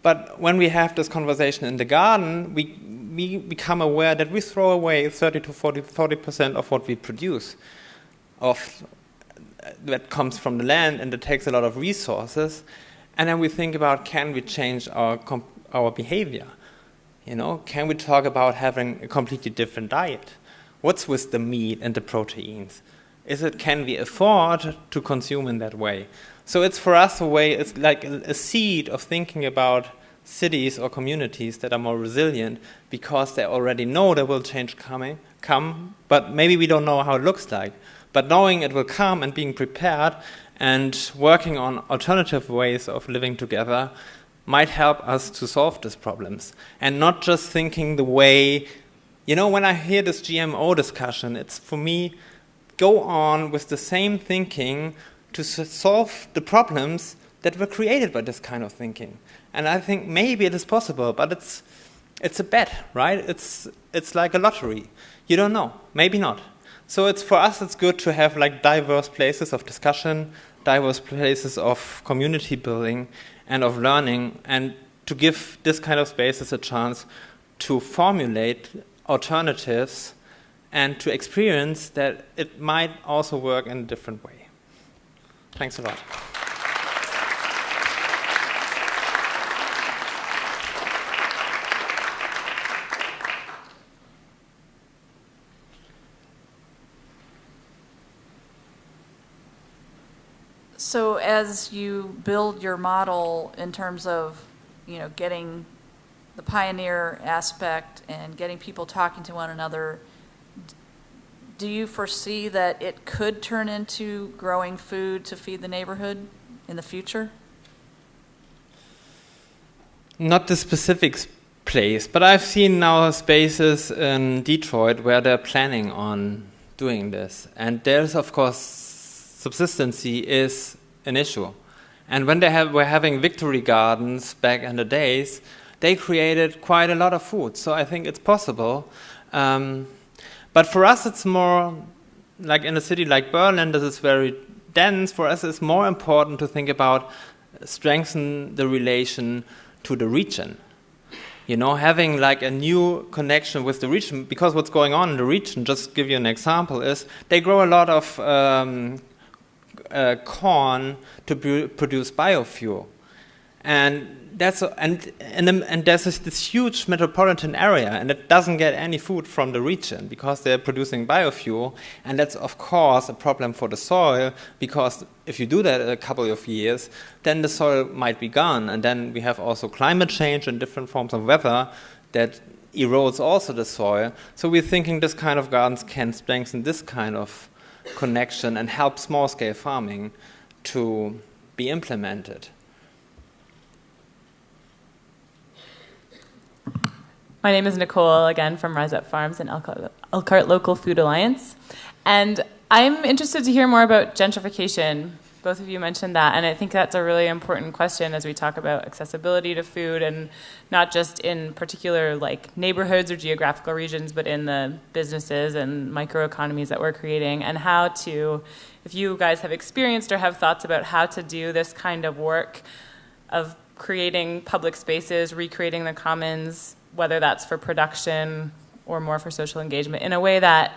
But when we have this conversation in the garden, we become aware that we throw away 30 to 40% of what we produce. That comes from the land, and it takes a lot of resources. And then we think about, can we change our behavior? Can we talk about having a completely different diet? What's with the meat and the proteins? Can we afford to consume in that way? So it's for us it's like a seed of thinking about cities or communities that are more resilient, because they already know there will change come, but maybe we don't know how it looks like. But knowing it will come and being prepared and working on alternative ways of living together might help us to solve these problems. And not just thinking the way, when I hear this GMO discussion, it's for me, go on with the same thinking to solve the problems that were created by this kind of thinking. And I think maybe it is possible, but it's a bet, right? It's like a lottery. You don't know, maybe not. So for us, it's good to have like diverse places of discussion, diverse places of community building and of learning, and to give this kind of spaces a chance to formulate alternatives and to experience that it might also work in a different way. Thanks a lot. So as you build your model in terms of, getting the pioneer aspect and getting people talking to one another, do you foresee that it could turn into growing food to feed the neighborhood in the future? Not the specific place, but I've seen now spaces in Detroit where they're planning on doing this. And there's, of course, subsistency is an issue. And when were having victory gardens back in the days, they created quite a lot of food. So I think it's possible. But for us, it's more like in a city like Berlin, this is very dense. For us, it's more important to think about strengthen the relation to the region. Having like a new connection with the region, because what's going on in the region, just to give you an example, is they grow a lot of corn to produce biofuel, and there's this huge metropolitan area, and it doesn't get any food from the region because they're producing biofuel, and that's of course a problem for the soil, because if you do that in a couple of years, then the soil might be gone, and then we have also climate change and different forms of weather that erodes also the soil. So we're thinking this kind of gardens can strengthen this kind of connection and help small-scale farming to be implemented. My name is Nicole, again from Rise Up Farms and Elkhart Local Food Alliance. And I'm interested to hear more about gentrification. Both of you mentioned that, and I think that's a really important question as we talk about accessibility to food, and not just in particular like neighborhoods or geographical regions, but in the businesses and microeconomies that we're creating, and how to, if you guys have experienced or have thoughts about how to do this kind of work of creating public spaces, recreating the commons, whether that's for production or more for social engagement, in a way that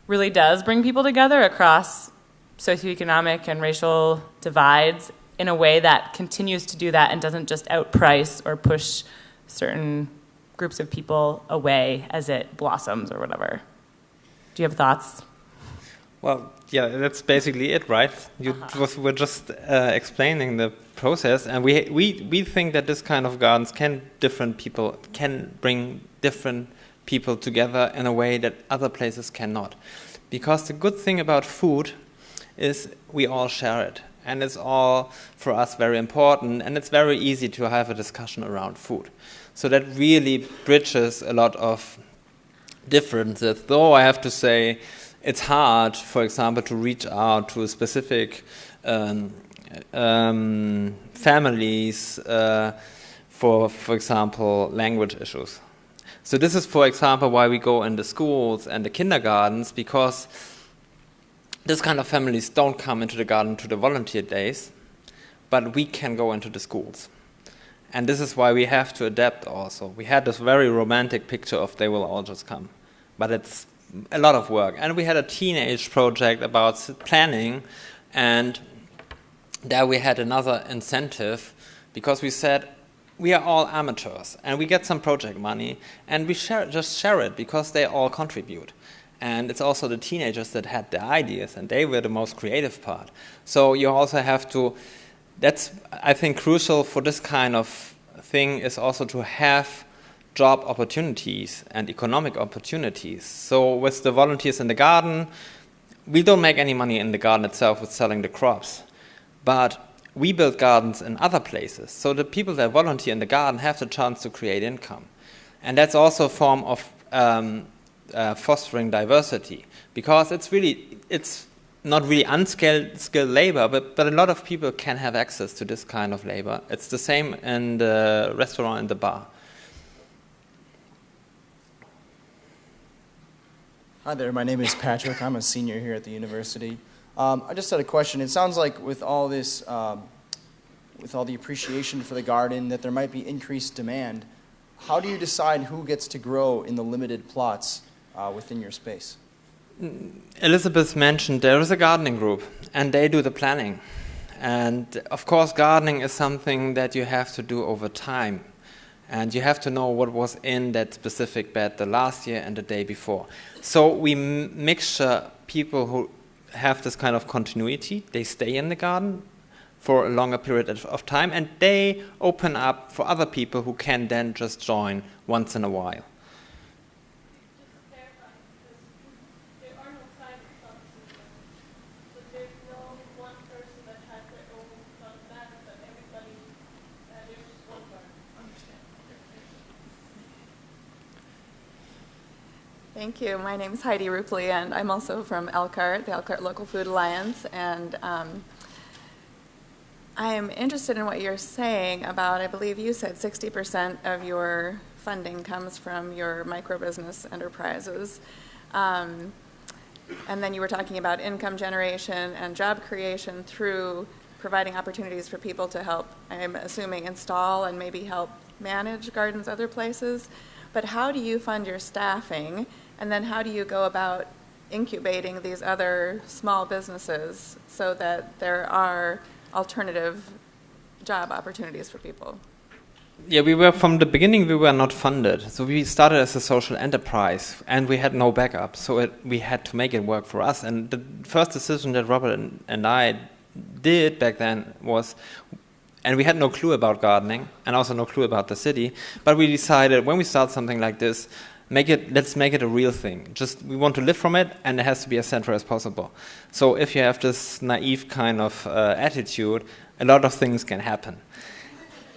really does bring people together across socioeconomic and racial divides, in a way that continues to do that and doesn't just outprice or push certain groups of people away as it blossoms or whatever. Do you have thoughts? Well, yeah, that's basically it, right? We're just explaining the process, and we think that this kind of gardens can bring different people together in a way that other places cannot. Because the good thing about food is we all share it, and it's all for us very important, and it's very easy to have a discussion around food. So that really bridges a lot of differences, though I have to say it's hard, for example, to reach out to specific families for example, language issues. So this is, for example, why we go in the schools and the kindergartens, because this kind of families don't come into the garden to the volunteer days, but we can go into the schools. And this is why we have to adapt also. We had this very romantic picture of they will all just come, but it's a lot of work. And we had a teenage project about planning, and there we had another incentive, because we said we are all amateurs and we get some project money and we just share it because they all contribute. And it's also the teenagers that had the ideas, and they were the most creative part. So you also have to, that's I think crucial for this kind of thing, is also to have job opportunities and economic opportunities. So with the volunteers in the garden, we don't make any money in the garden itself with selling the crops, but we build gardens in other places. So the people that volunteer in the garden have the chance to create income. And that's also a form of fostering diversity, because it's not really unskilled labor, but a lot of people can have access to this kind of labor. It's the same in the restaurant and the bar. Hi there, my name is Patrick. I'm a senior here at the university. I just had a question. It sounds like with all this, with all the appreciation for the garden, that there might be increased demand. How do you decide who gets to grow in the limited plots within your space? Elizabeth mentioned there is a gardening group, and they do the planning. And of course, gardening is something that you have to do over time. And you have to know what was in that specific bed the last year and the day before. So we mixture people who have this kind of continuity. They stay in the garden for a longer period of time, and they open up for other people who can then just join once in a while. Thank you. My name is Heidi Rupley, and I'm also from Elkhart, the Elkhart Local Food Alliance. And I am interested in what you're saying about, I believe you said 60% of your funding comes from your micro-business enterprises. And then you were talking about income generation and job creation through providing opportunities for people to help, I'm assuming, install and maybe help manage gardens other places. But how do you fund your staffing? And then how do you go about incubating these other small businesses so that there are alternative job opportunities for people? Yeah, from the beginning we were not funded. So we started as a social enterprise, and we had no backup. So we had to make it work for us. And the first decision that Robert and I did back then was, and we had no clue about gardening and also no clue about the city, but we decided when we start something like this, let's make it a real thing. We want to live from it, and it has to be as central as possible. So if you have this naive kind of attitude, a lot of things can happen.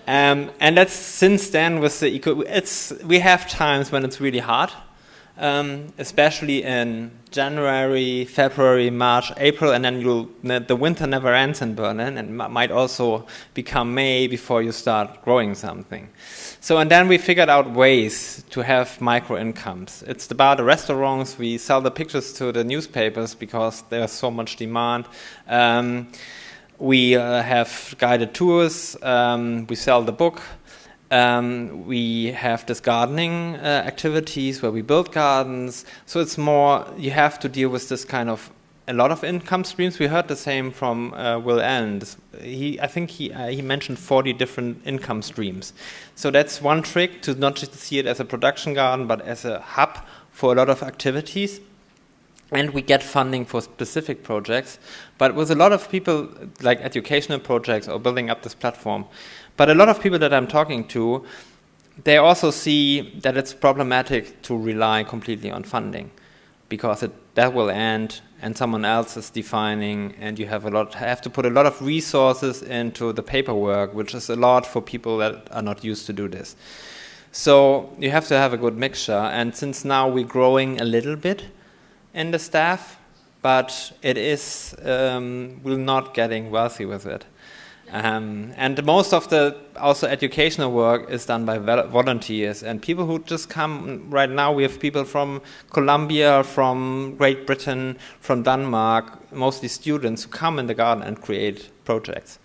And that's since then with we have times when it's really hard, especially in January, February, March, April, and then the winter never ends in Berlin, and might also become May before you start growing something. So, and then we figured out ways to have micro incomes. It's about the restaurants. We sell the pictures to the newspapers because there's so much demand. We have guided tours. We sell the book. We have this gardening activities where we build gardens. So it's more, you have to deal with this kind of a lot of income streams. We heard the same from Will Allen. I think he mentioned 40 different income streams. So that's one trick, to not just see it as a production garden, but as a hub for a lot of activities. And we get funding for specific projects. But with a lot of people, like educational projects or building up this platform, but a lot of people that I'm talking to, they also see that it's problematic to rely completely on funding, because that will end and someone else is defining, and you have to put a lot of resources into the paperwork, which is a lot for people that are not used to do this. So you have to have a good mixture. And since now we're growing a little bit in the staff, but it is we're not getting wealthy with it. And most of the also educational work is done by volunteers and people who just come. Right now we have people from Colombia, from Great Britain, from Denmark, mostly students who come in the garden and create projects.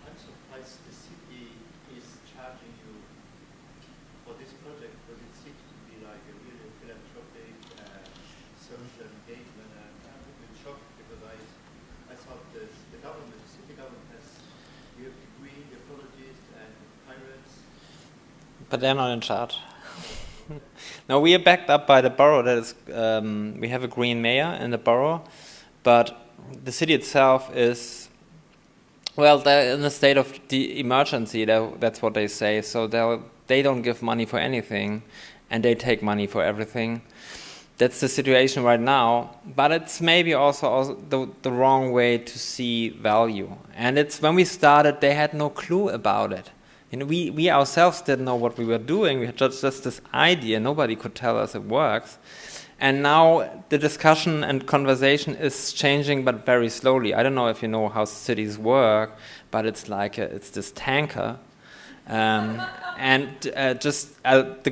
I'm surprised the city is charging you for this project, because it seems to be like a really philanthropic social engagement. I'm a bit shocked, because I thought the government, the city government you have the green, the ecologists and pirates. But they're not in charge. No, we are backed up by the borough. That is, we have a green mayor in the borough, but the city itself is, well, they're in a state of emergency. That's what they say. So they don't give money for anything, and they take money for everything. That's the situation right now, but it's maybe also the wrong way to see value. And it's when we started, they had no clue about it. You know, we ourselves didn't know what we were doing. We had just this idea. Nobody could tell us it works. And now the discussion and conversation is changing, but very slowly. I don't know if you know how cities work, but it's like it's this tanker. The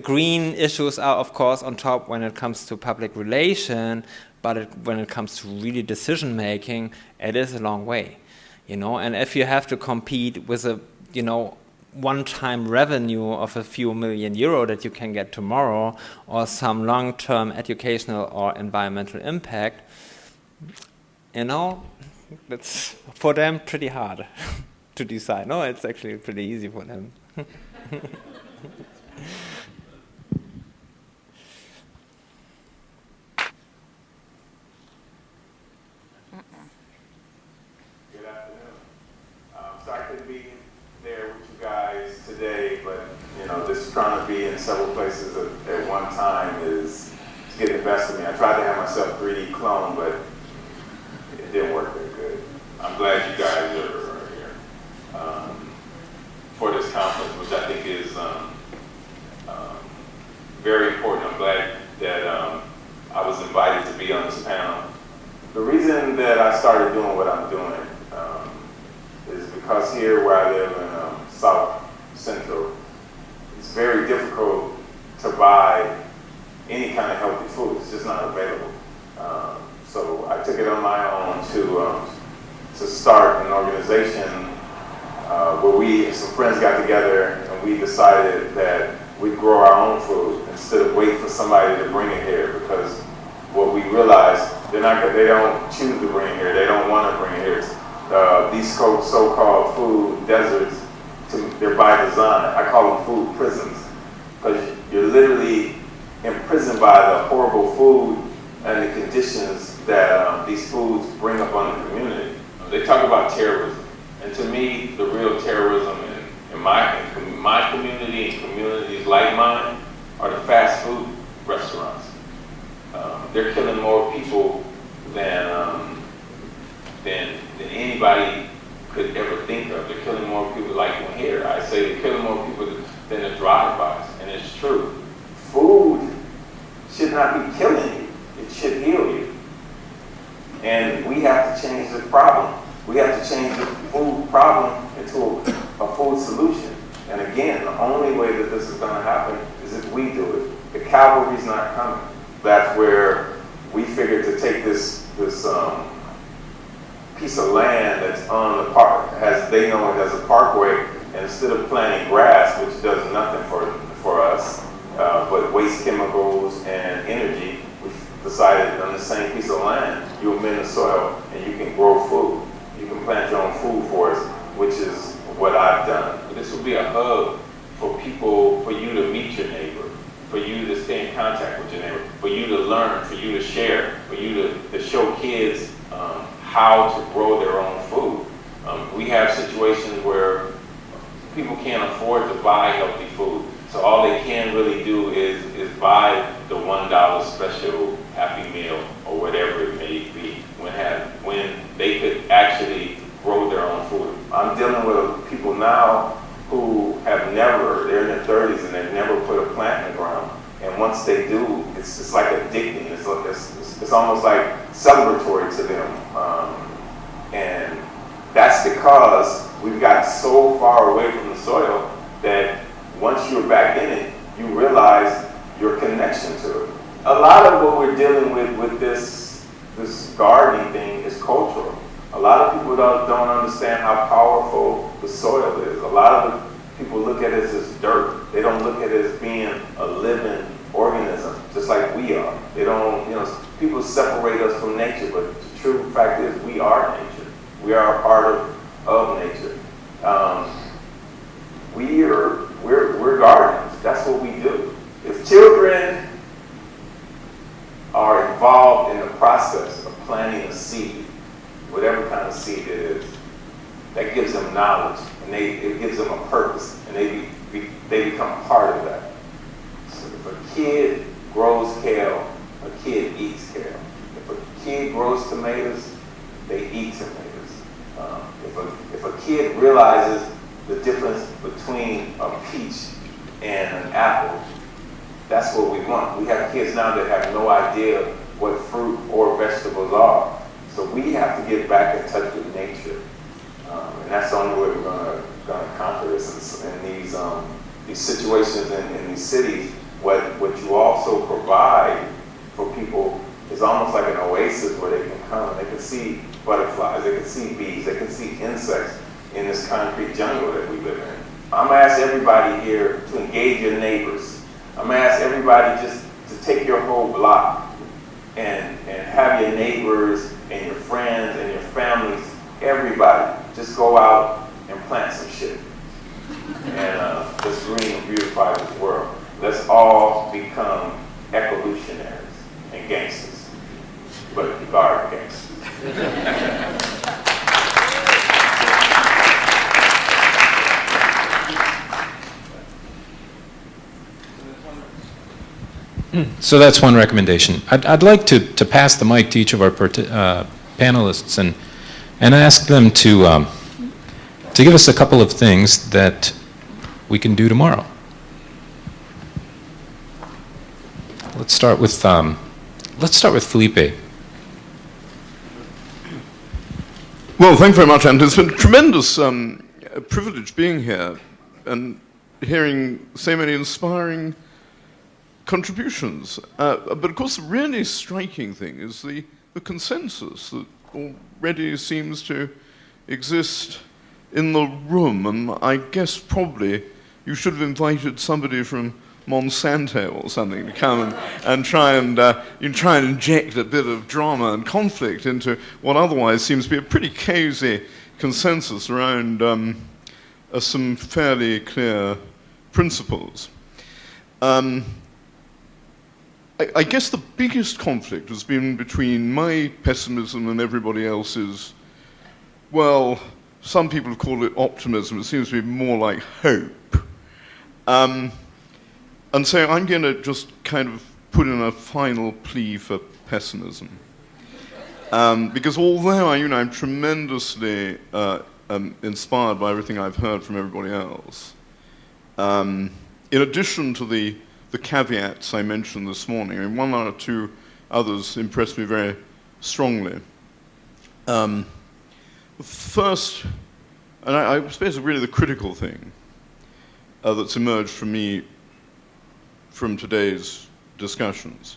green issues are, of course, on top when it comes to public relation, but when it comes to really decision making, it is a long way, you know. And if you have to compete with a, you know, one-time revenue of a few million euro that you can get tomorrow, or some long-term educational or environmental impact, you know, that's for them pretty hard to decide. No, it's actually pretty easy for them. Good afternoon. So I couldn't be there with you guys today, but you know, just trying to be in several places at one time is getting the best of me. I tried to have myself 3D clone, but it didn't work very good. I'm glad you guys are here for this conference, which I think is very important. I'm glad that I was invited to be on this panel. The reason that I started doing what I'm doing is because here where I live in South Central, it's very difficult to buy any kind of healthy food. It's just not available. So I took it on my own to start an organization where some friends got together and we decided that we'd grow our own food instead of wait for somebody to bring it here, because what we realized, they don't choose to bring it here, they don't want to bring it here. These so-called food deserts, they're by design. I call them food prisons, because you're literally imprisoned by the horrible food and the conditions that these foods bring up on the community. They talk about terrorism, and to me, the real terrorism in my community and communities like mine are the fast food restaurants. They're killing more people than anybody could ever think of. They're killing more people, like here. I say they're killing more people than the drive-bys, and it's true. Food should not be killing you. It should heal you. And we have to change the problem. We have to change the food problem into a food solution. And again, the only way that this is going to happen is if we do it. The cavalry's not coming. That's where we figured to take this piece of land that's on the park, they know it as a parkway, and instead of planting grass, which does nothing for us, but waste chemicals and energy, we decided on the same piece of land, you amend the soil and you can grow food. You can plant your own food for us, which is what I've done. But this will be a hub for people, for you to meet your neighbor, for you to stay in contact with your neighbor, for you to learn, for you to share, for you to show kids how to grow their own food. We have situations where people can't afford to buy healthy food, so all they can really do is buy the $1 special Happy Meal or whatever it may be, when they could actually grow their own food. I'm dealing with people now who they're in their 30s and they've never put a plant in the ground. And once they do, it's like addicting. It's almost like celebratory to them. And that's because we've got so far away from the soil that once you're back in it, you realize your connection to it. A lot of what we're dealing with this gardening thing is cultural. A lot of people don't understand how powerful the soil is. A lot of people look at it as dirt. They don't look at it as being a living organism, just like we are. They don't, people separate us from nature, but the true fact is we are nature. We are a part of nature. We're gardeners. That's what we do. If children are involved in the process of planting a seed, whatever kind of seed it is, that gives them knowledge, and it gives them a purpose, and they become part of that. So if a kid grows kale, a kid eats kale. If a kid grows tomatoes, they eat tomatoes. If a kid realizes the difference between a peach and an apple, that's what we want. We have kids now that have no idea what fruit or vegetables are. So we have to get back in touch with nature. And that's the only way we're going to conquer this in these situations in these cities. What you also provide for people is almost like an oasis where they can come and they can see butterflies, they can see bees, they can see insects in this concrete jungle that we live in. I'm going to ask everybody here to engage your neighbors. I'm going to ask everybody just to take your whole block and have your neighbors and your friends and your families, everybody, just go out and plant some shit. And let's green and beautify this world. Let's all become evolutionaries and gangsters, but guard gangsters. So that's one recommendation. I'd like to pass the mic to each of our panelists and ask them to give us a couple of things that we can do tomorrow. Let's start with Felipe. Well, thank you very much, Andy. It's been a tremendous privilege being here and hearing so many inspiring contributions. But of course, the really striking thing is the consensus that already seems to exist in the room. And I guess probably you should have invited somebody from Monsanto or something to come and try and inject a bit of drama and conflict into what otherwise seems to be a pretty cozy consensus around some fairly clear principles. I guess the biggest conflict has been between my pessimism and everybody else's, well, some people have called it optimism. It seems to be more like hope. And so I'm going to just kind of put in a final plea for pessimism. Because although I'm tremendously inspired by everything I've heard from everybody else, in addition to the caveats I mentioned this morning, and one or two others impressed me very strongly. First, and I suppose really the critical thing that's emerged for me from today's discussions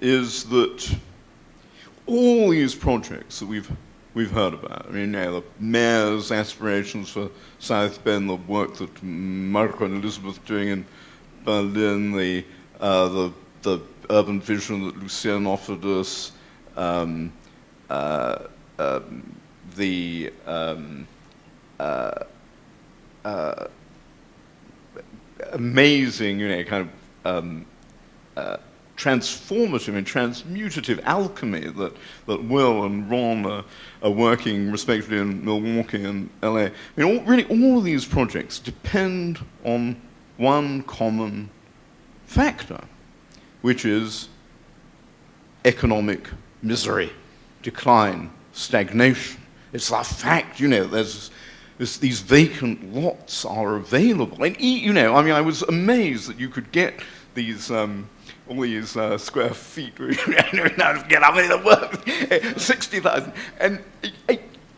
is that all these projects that we've heard about, I mean, the mayor's aspirations for South Bend, the work that Marco and Elizabeth are doing in Berlin, the urban vision that Lucien offered us, the amazing, kind of transformative and transmutative alchemy that Will and Ron are working respectively in Milwaukee and LA. I mean, really all of these projects depend on one common factor, which is economic misery, decline, stagnation. It's the fact, these vacant lots are available. And, I was amazed that you could get these, all these square feet, I don't know how to get how many that work, 60,000. And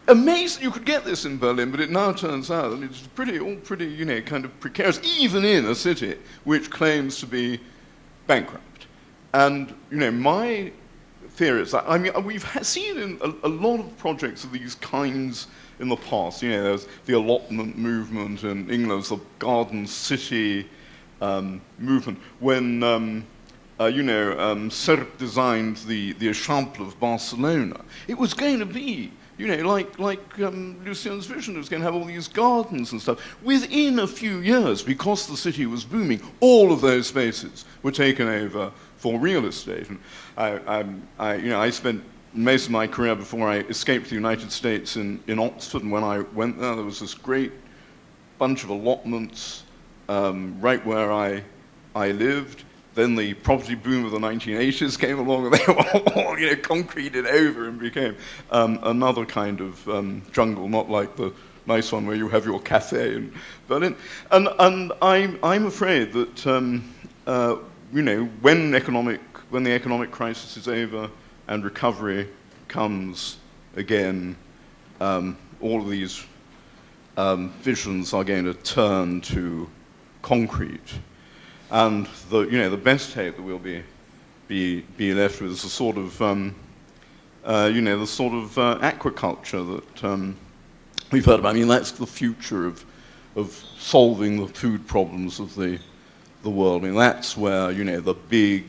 amazed that you could get this in Berlin, but it now turns out that it's all pretty, kind of precarious, even in a city which claims to be bankrupt. And, my fear is that, we've seen in a lot of projects of these kinds in the past. There's the allotment movement in England, there's the Garden City movement. When, Serp designed the Eixample of Barcelona, it was going to be, like Lucien's vision, it was going to have all these gardens and stuff. Within a few years, because the city was booming, all of those spaces were taken over for real estate. And I spent most of my career before I escaped the United States in Oxford, and when I went there was this great bunch of allotments right where I lived, then the property boom of the 1980s came along, and they were all, concreted over and became another kind of jungle, not like the nice one where you have your cafe in Berlin. And I'm afraid that when the economic crisis is over and recovery comes again, all of these visions are going to turn to concrete, and the best hope that we'll be left with is a sort of the sort of aquaculture that we've heard about. I mean, that's the future of solving the food problems of the world. I mean, that's where the big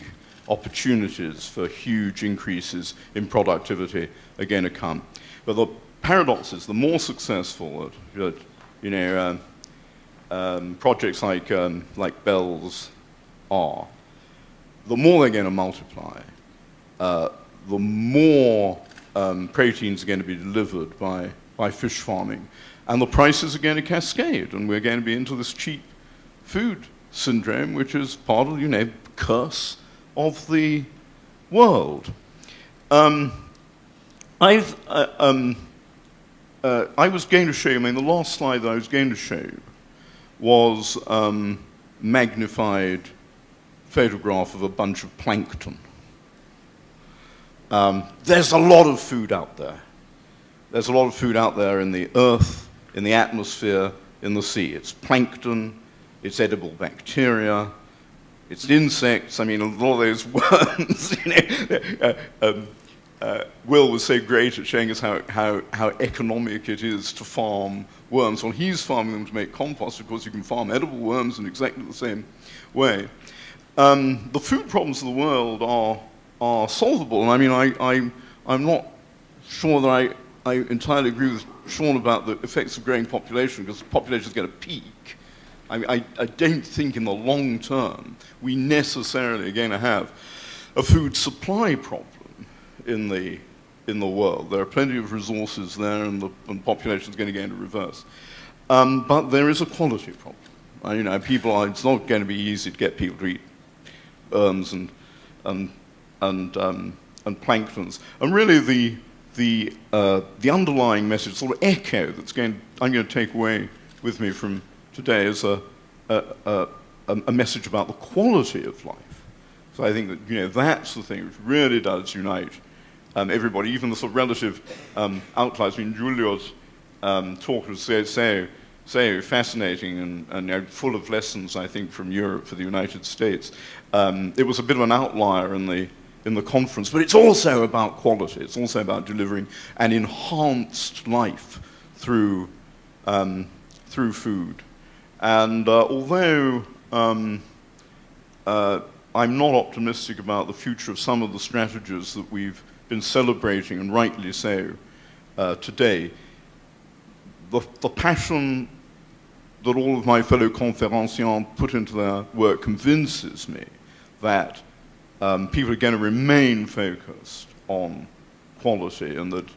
opportunities for huge increases in productivity are going to come. But the paradox is, the more successful projects like Bell's are, the more they're going to multiply, the more proteins are going to be delivered by fish farming, and the prices are going to cascade, and we're going to be into this cheap food syndrome, which is part of the curse of the world. I was going to show you, the last slide that I was going to show you was magnified photograph of a bunch of plankton. There's a lot of food out there. There's a lot of food out there in the earth, in the atmosphere, in the sea. It's plankton, it's edible bacteria, it's insects. I mean, a lot of those worms. Will was so great at showing us how economic it is to farm worms. Well, he's farming them to make compost. Of course, you can farm edible worms in exactly the same way. The food problems of the world are solvable. And I mean, I'm not sure that I entirely agree with Sean about the effects of growing population, because the population is going to peak. I don't think in the long term we necessarily are going to have a food supply problem in the world. There are plenty of resources there, and the population is going to go into reverse. But there is a quality problem. It's not going to be easy to get people to eat worms and planktons. And really, the underlying message, sort of echo I'm going to take away with me from today is a message about the quality of life. So I think that that's the thing which really does unite everybody, even the sort of relative outliers. I mean, Giulio's talk was so fascinating and full of lessons, I think, from Europe for the United States. It was a bit of an outlier in the conference, but it's also about quality. It's also about delivering an enhanced life through food. And although I'm not optimistic about the future of some of the strategies that we've been celebrating, and rightly so, today, the passion that all of my fellow conférenciers put into their work convinces me that people are going to remain focused on quality, and that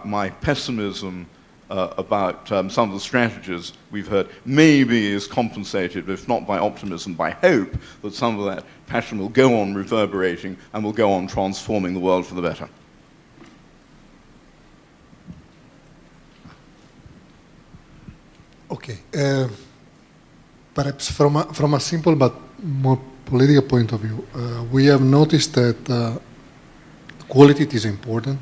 my pessimism about some of the strategies we've heard maybe is compensated, if not by optimism, by hope that some of that passion will go on reverberating and will go on transforming the world for the better. Okay. Perhaps from a simple but more political point of view, we have noticed that quality is important,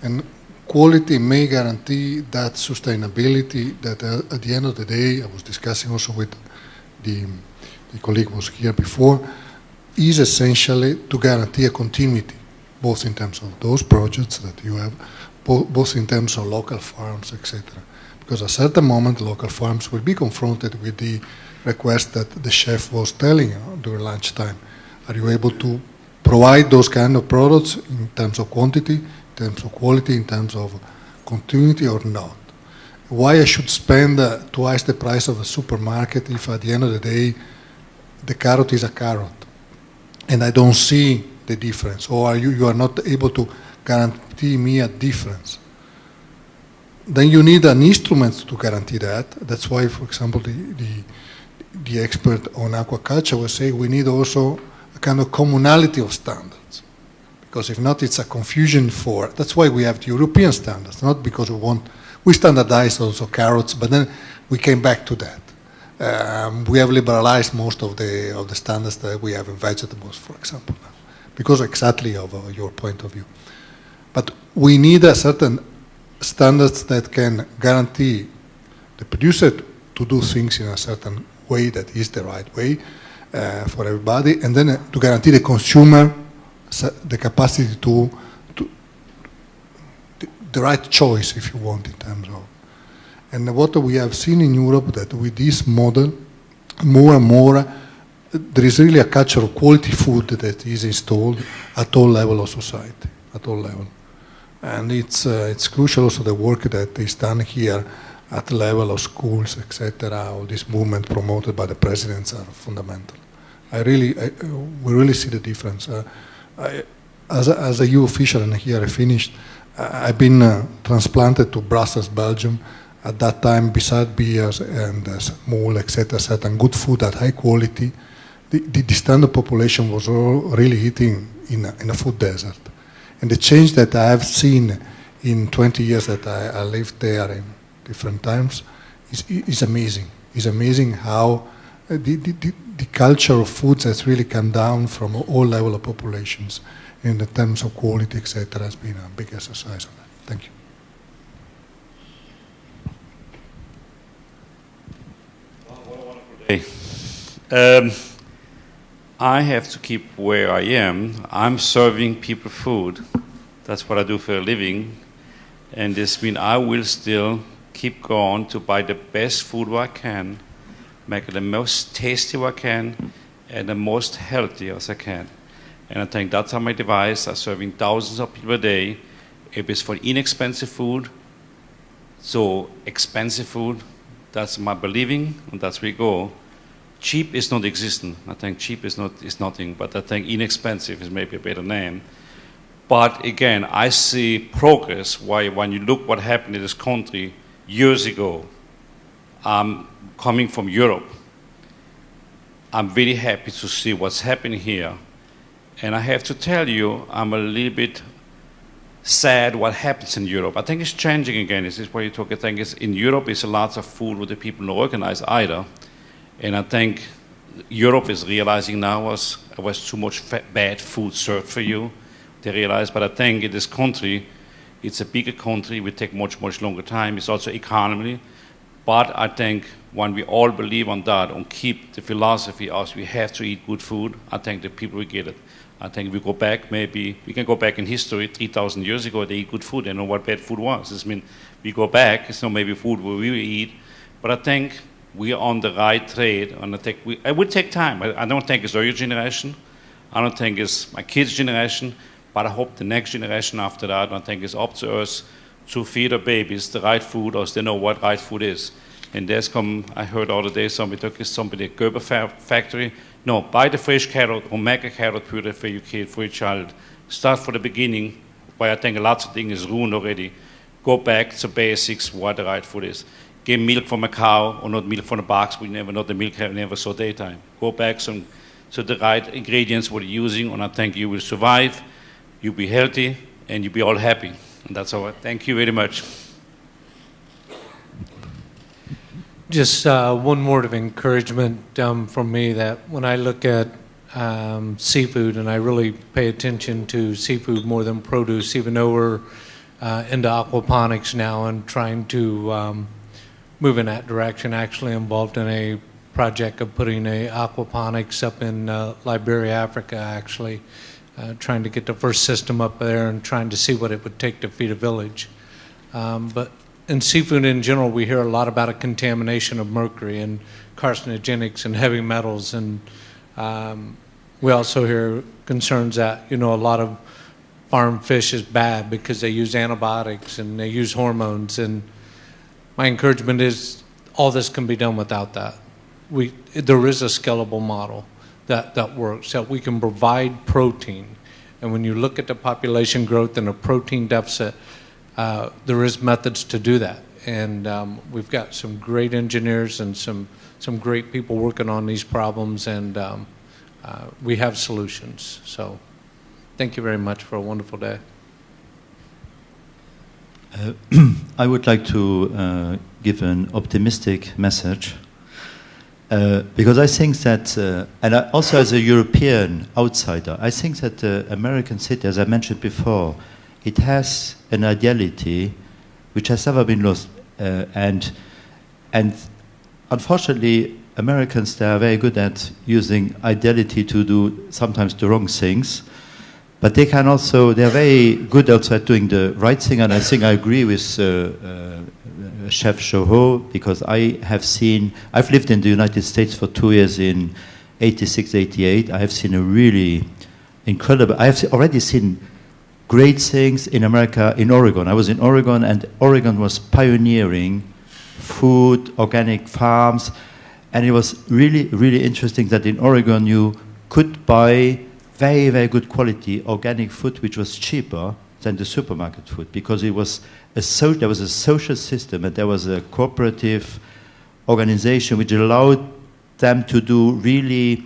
and quality may guarantee that sustainability that at the end of the day, I was discussing also with the colleague who was here before, is essentially to guarantee a continuity, both in terms of those projects that you have, both in terms of local farms, etc. Because at a certain moment, local farms will be confronted with the request that the chef was telling you during lunchtime. Are you able to provide those kind of products in terms of quantity, in terms of quality, in terms of continuity, or not? Why I should spend twice the price of a supermarket if at the end of the day the carrot is a carrot and I don't see the difference, or you are not able to guarantee me a difference? Then you need an instrument to guarantee that. That's why, for example, the the expert on aquaculture was saying we need also a kind of commonality of standards. Because if not, it's a confusion for, that's why we have the European standards, not because we standardized also carrots, but then we came back to that. We have liberalized most of the standards that we have in vegetables, for example, now, because exactly of your point of view. But we need a certain standards that can guarantee the producer to do things in a certain way that is the right way for everybody, and then to guarantee the consumer the capacity to the right choice, if you want, in terms of. And what we have seen in Europe, that with this model, more and more, there is really a culture of quality food that is installed at all levels of society, at all levels. And it's crucial also the work that is done here at the level of schools, etc. All this movement promoted by the presidents are fundamental. We really see the difference. As a EU official, and here I finished, I've been transplanted to Brussels, Belgium. At that time, beside beers and mole, etc., certain good food at high quality, the standard population was really eating in a food desert. And the change that I have seen in 20 years that I lived there in different times is amazing. It's amazing how the culture of foods has really come down from all level of populations in the terms of quality, etc. Has been a big exercise on that. Thank you. I have to keep where I am. I'm serving people food. That's what I do for a living. And this means I will still keep going to buy the best food I can, make it the most tasty I can, and the most healthy as I can. And I think that's how my device are serving thousands of people a day. If it's for inexpensive food, so expensive food, that's my believing, and that's where we go. Cheap is not existent. I think cheap is nothing, but I think inexpensive is maybe a better name. But again, I see progress. Why, when you look what happened in this country years ago, coming from Europe, I'm very happy to see what's happening here. And I have to tell you, I'm a little bit sad what happens in Europe. I think it's changing again. This is what you talk. I think it's, in Europe, it's a lot of food where the people don't organize either. And I think Europe is realizing now was too much bad food served for you. They realize, but I think in this country, it's a bigger country. We take much, much longer time. It's also economy. But I think when we all believe on that and keep the philosophy of we have to eat good food, I think the people will get it. I think we go back, maybe we can go back in history, 3,000 years ago, they eat good food. They know what bad food was. I mean, we go back, it's not maybe food where we eat, but I think we are on the right trade, and I think it will take time. I don't think it's your generation. I don't think it's my kids' generation, but I hope the next generation after that, I think it's up to us to feed our babies the right food, or they know what right food is. And there's I heard the other day somebody at Gerber factory. No, buy the fresh carrot or make a carrot puree for your kid, for your child. Start from the beginning, where I think lots of things is ruined already. Go back to basics, what the right food is. Get milk from a cow or not milk from a box. We never know the milk, never saw daytime. Go back to the right ingredients what you're using, and I think you will survive, you'll be healthy, and you'll be all happy. And that's all. Thank you very much. Just one word of encouragement from me, that when I look at seafood, and I really pay attention to seafood more than produce, even though we're into aquaponics now and trying to move in that direction, actually involved in a project of putting a aquaponics up in Liberia, Africa, actually, trying to get the first system up there and trying to see what it would take to feed a village. But in seafood in general, we hear a lot about a contamination of mercury and carcinogenics and heavy metals, and we also hear concerns that, a lot of farm fish is bad because they use antibiotics and they use hormones. And my encouragement is all this can be done without that. There is a scalable model that works, that we can provide protein. And when you look at the population growth and a protein deficit, there is methods to do that. and we've got some great engineers and some great people working on these problems, and we have solutions. So thank you very much for a wonderful day. I would like to give an optimistic message because I think that, and also as a European outsider, I think that the American city, as I mentioned before, it has an ideality which has never been lost, and unfortunately, Americans, they are very good at using ideality to do sometimes the wrong things. But they can also, they're very good also at doing the right thing, and I think I agree with Chef Joho, because I've lived in the United States for 2 years in 86, 88. I have seen a really incredible, I have already seen great things in America, in Oregon. I was in Oregon, and Oregon was pioneering food, organic farms, and it was really, really interesting that in Oregon you could buy very, very good quality organic food, which was cheaper than the supermarket food, because it was there was a social system, and there was a cooperative organization which allowed them to do really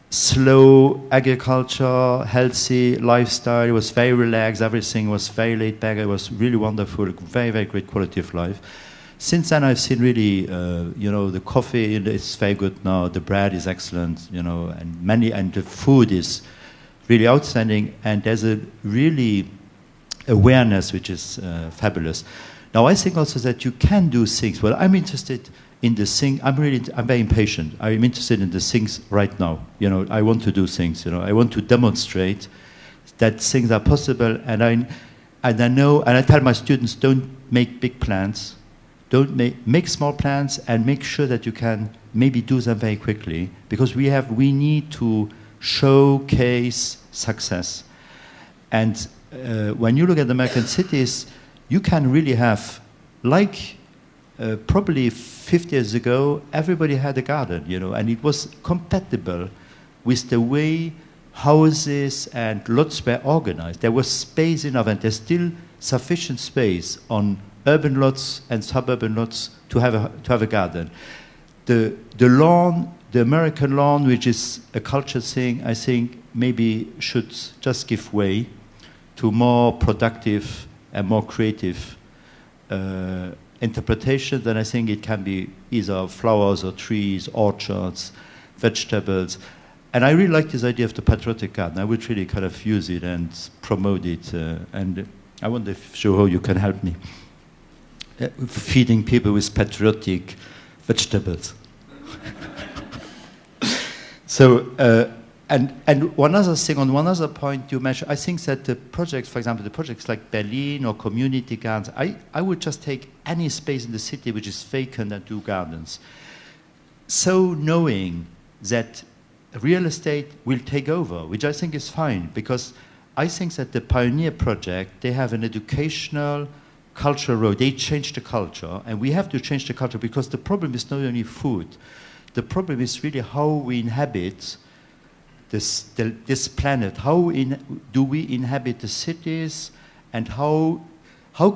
slow agriculture, healthy lifestyle. It was very relaxed, everything was very laid back, it was really wonderful, very, very great quality of life. Since then, I've seen really, the coffee is very good now, the bread is excellent, and the food is really outstanding, and there's a really awareness which is fabulous. Now, I think also that you can do things. Well, I'm interested in the thing. I'm very impatient. I'm interested in the things right now. I want to do things. I want to demonstrate that things are possible, and I know, and I tell my students, don't make big plans. Don't make small plans, and make sure that you can maybe do them very quickly, because we need to showcase success. And when you look at American cities, you can really have, like probably 50 years ago, everybody had a garden, and it was compatible with the way houses and lots were organized. There was space enough, and there's still sufficient space on urban lots and suburban lots to have a garden. The lawn, the American lawn, which is a culture thing, I think maybe should just give way to more productive and more creative interpretations. And I think it can be either flowers or trees, orchards, vegetables. And I really like this idea of the patriotic garden. I would really kind of use it and promote it. And I wonder if, Joho, you can help me. Feeding people with patriotic vegetables. So, and one other thing, on one other point you mentioned, I think that the projects, for example, the projects like Berlin or community gardens, I would just take any space in the city which is vacant and do gardens. So knowing that real estate will take over, which I think is fine, because I think that the Pioneer Project, they have an educational, cultural road. They change the culture, and we have to change the culture, because the problem is not only food. The problem is really how we inhabit this planet. How do we inhabit the cities, and how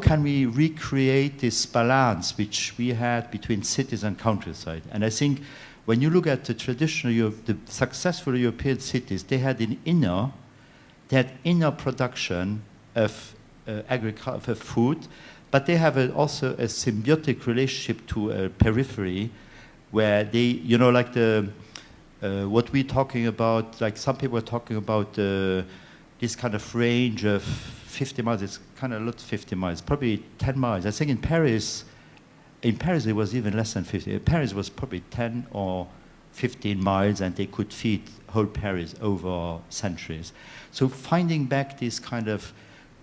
can we recreate this balance which we had between cities and countryside? And I think when you look at the traditional, the successful European cities, they had inner production of agriculture, of food, but they have also a symbiotic relationship to a periphery, where they, like what we're talking about, like some people are talking about this kind of range of 50 miles. It's kind of not 50 miles, probably 10 miles. I think in Paris it was even less than 50. Paris was probably 10 or 15 miles, and they could feed whole Paris over centuries. So finding back this kind of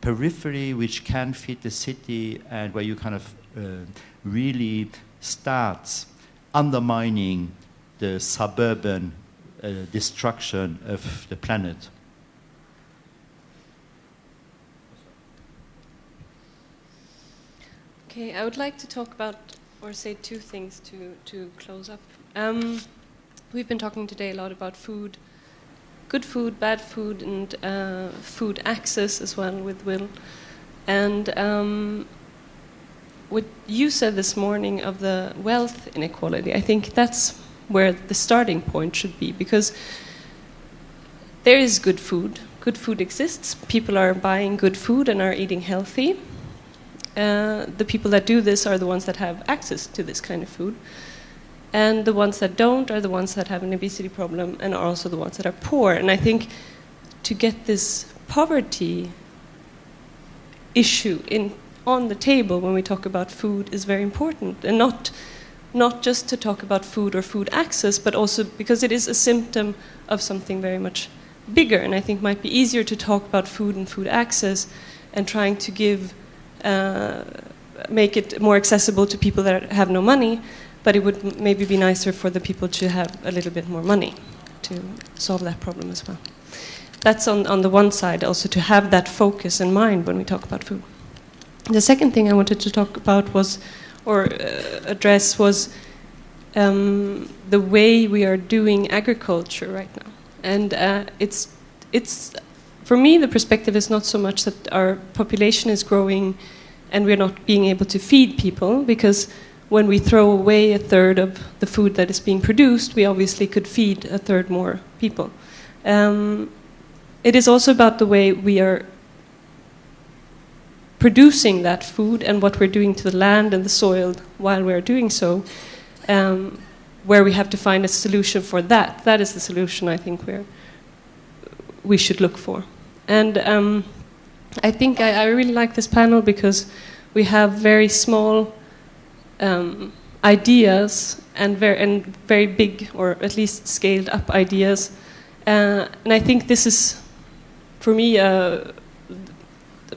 periphery which can feed the city, and where you kind of really start undermining the suburban destruction of the planet. Okay, I would like to talk about, or say two things to close up. We've been talking today a lot about food, good food, bad food, and food access as well with Will. And what you said this morning of the wealth inequality, I think that's where the starting point should be, because there is good food. Good food exists. People are buying good food and are eating healthy. The people that do this are the ones that have access to this kind of food. And the ones that don't are the ones that have an obesity problem and are also the ones that are poor. And I think to get this poverty issue on the table when we talk about food is very important. And not just to talk about food or food access, but also because it is a symptom of something very much bigger. And I think it might be easier to talk about food and food access and trying to make it more accessible to people that have no money, but it would maybe be nicer for the people to have a little bit more money to solve that problem as well. That's on the one side, also to have that focus in mind when we talk about food. The second thing I wanted to talk about address was the way we are doing agriculture right now. And it's for me, the perspective is not so much that our population is growing and we're not being able to feed people, because when we throw away a third of the food that is being produced, we obviously could feed a third more people. It is also about the way we are producing that food and what we're doing to the land and the soil while we're doing so, where we have to find a solution for that. That is the solution I think we should look for. And I think I really like this panel because we have very small ideas and very big, or at least scaled up ideas. And I think this is, for me, the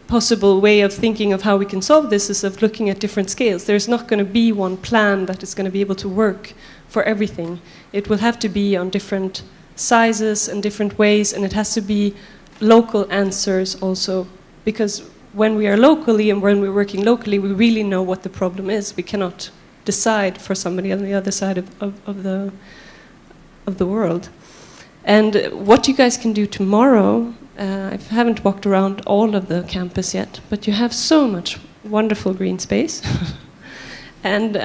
possible way of thinking of how we can solve this is of looking at different scales. There's not going to be one plan that is going to be able to work for everything. It will have to be on different sizes and different ways, and it has to be local answers also, because when we are locally and when we're working locally, we really know what the problem is. We cannot decide for somebody on the other side of the world. And what you guys can do tomorrow, I haven't walked around all of the campus yet, but you have so much wonderful green space. And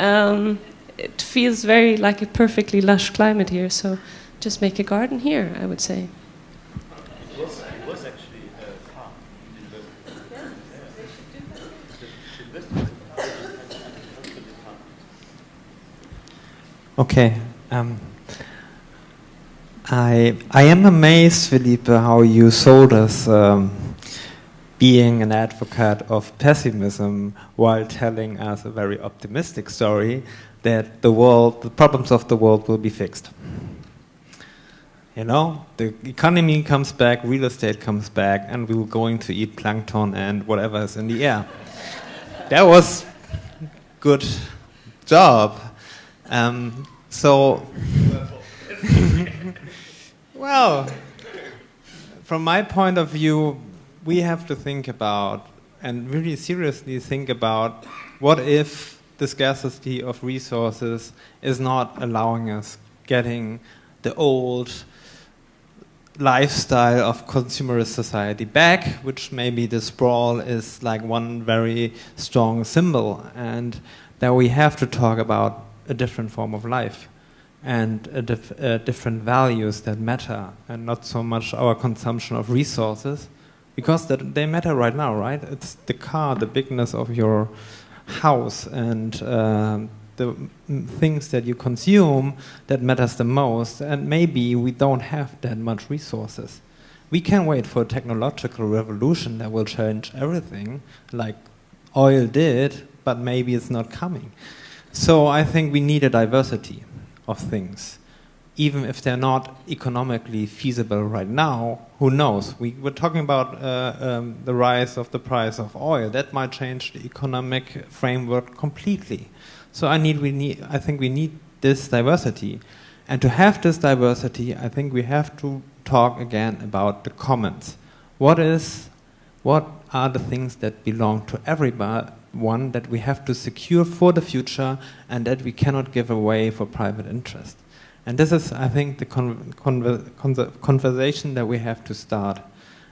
it feels very like a perfectly lush climate here, so just make a garden here, I would say. It was actually a farm. Okay. I am amazed, Felipe, how you sold us being an advocate of pessimism while telling us a very optimistic story that the problems of the world will be fixed. You know, the economy comes back, real estate comes back, and we were going to eat plankton and whatever is in the air. That was good job. Well, from my point of view, we have to think about, and really seriously think about, what if the scarcity of resources is not allowing us getting the old lifestyle of consumerist society back, which maybe the sprawl is like one very strong symbol, and that we have to talk about a different form of life and different values that matter, and not so much our consumption of resources, because they matter right now, right? It's the car, the bigness of your house, and the things that you consume that matters the most, and maybe we don't have that much resources. We can wait for a technological revolution that will change everything, like oil did, but maybe it's not coming. So I think we need a diversity of things. Even if they're not economically feasible right now, who knows? We were talking about the rise of the price of oil. That might change the economic framework completely. So I think we need this diversity. And to have this diversity, I think we have to talk again about the commons. What are the things that belong to everyone that we have to secure for the future and that we cannot give away for private interest? And this is, I think, the conversation that we have to start.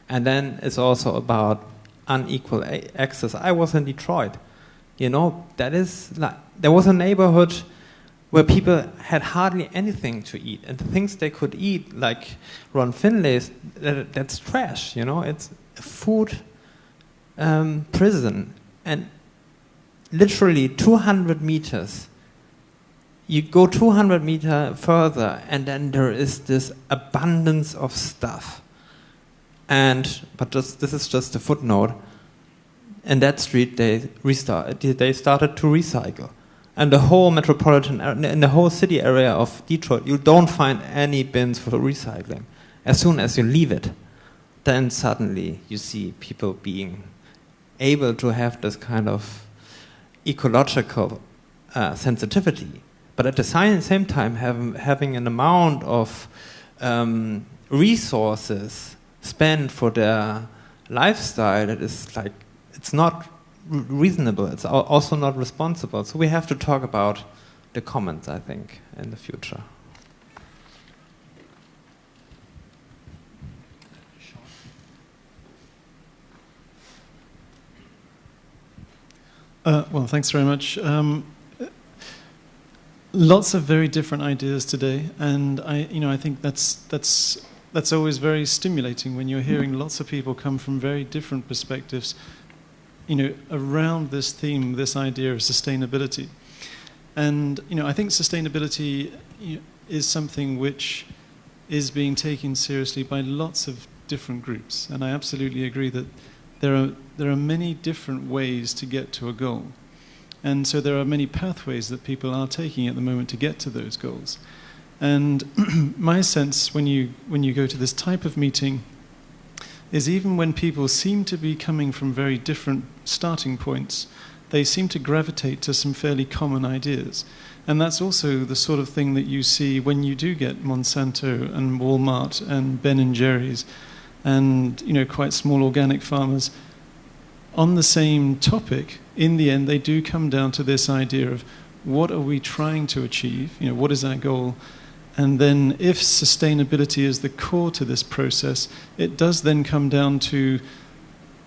And then it's also about unequal access. I was in Detroit. that is like, there was a neighborhood where people had hardly anything to eat, and the things they could eat, like Ron Finlay's, that's trash. It's a food prison, and literally 200 meters. You go 200 meters further, and then there is this abundance of stuff. But this is just a footnote. In that street, they started to recycle. And the whole metropolitan, in the whole city area of Detroit, you don't find any bins for recycling. As soon as you leave it, then suddenly you see people being able to have this kind of ecological sensitivity, but at the same time having an amount of resources spent for their lifestyle that is like, it's not reasonable, it's also not responsible. So we have to talk about the commons, I think, in the future. Well, thanks very much. Lots of very different ideas today, and I think that's always very stimulating when you're hearing lots of people come from very different perspectives, around this theme, this idea of sustainability. And I think sustainability is something which is being taken seriously by lots of different groups, and I absolutely agree that there are many different ways to get to a goal. And so there are many pathways that people are taking at the moment to get to those goals. And my sense when you go to this type of meeting is even when people seem to be coming from very different starting points, they seem to gravitate to some fairly common ideas. And that's also the sort of thing that you see when you do get Monsanto and Walmart and Ben & Jerry's and quite small organic farmers on the same topic. In the end, they do come down to this idea of what are we trying to achieve, what is our goal, and then if sustainability is the core to this process, it does then come down to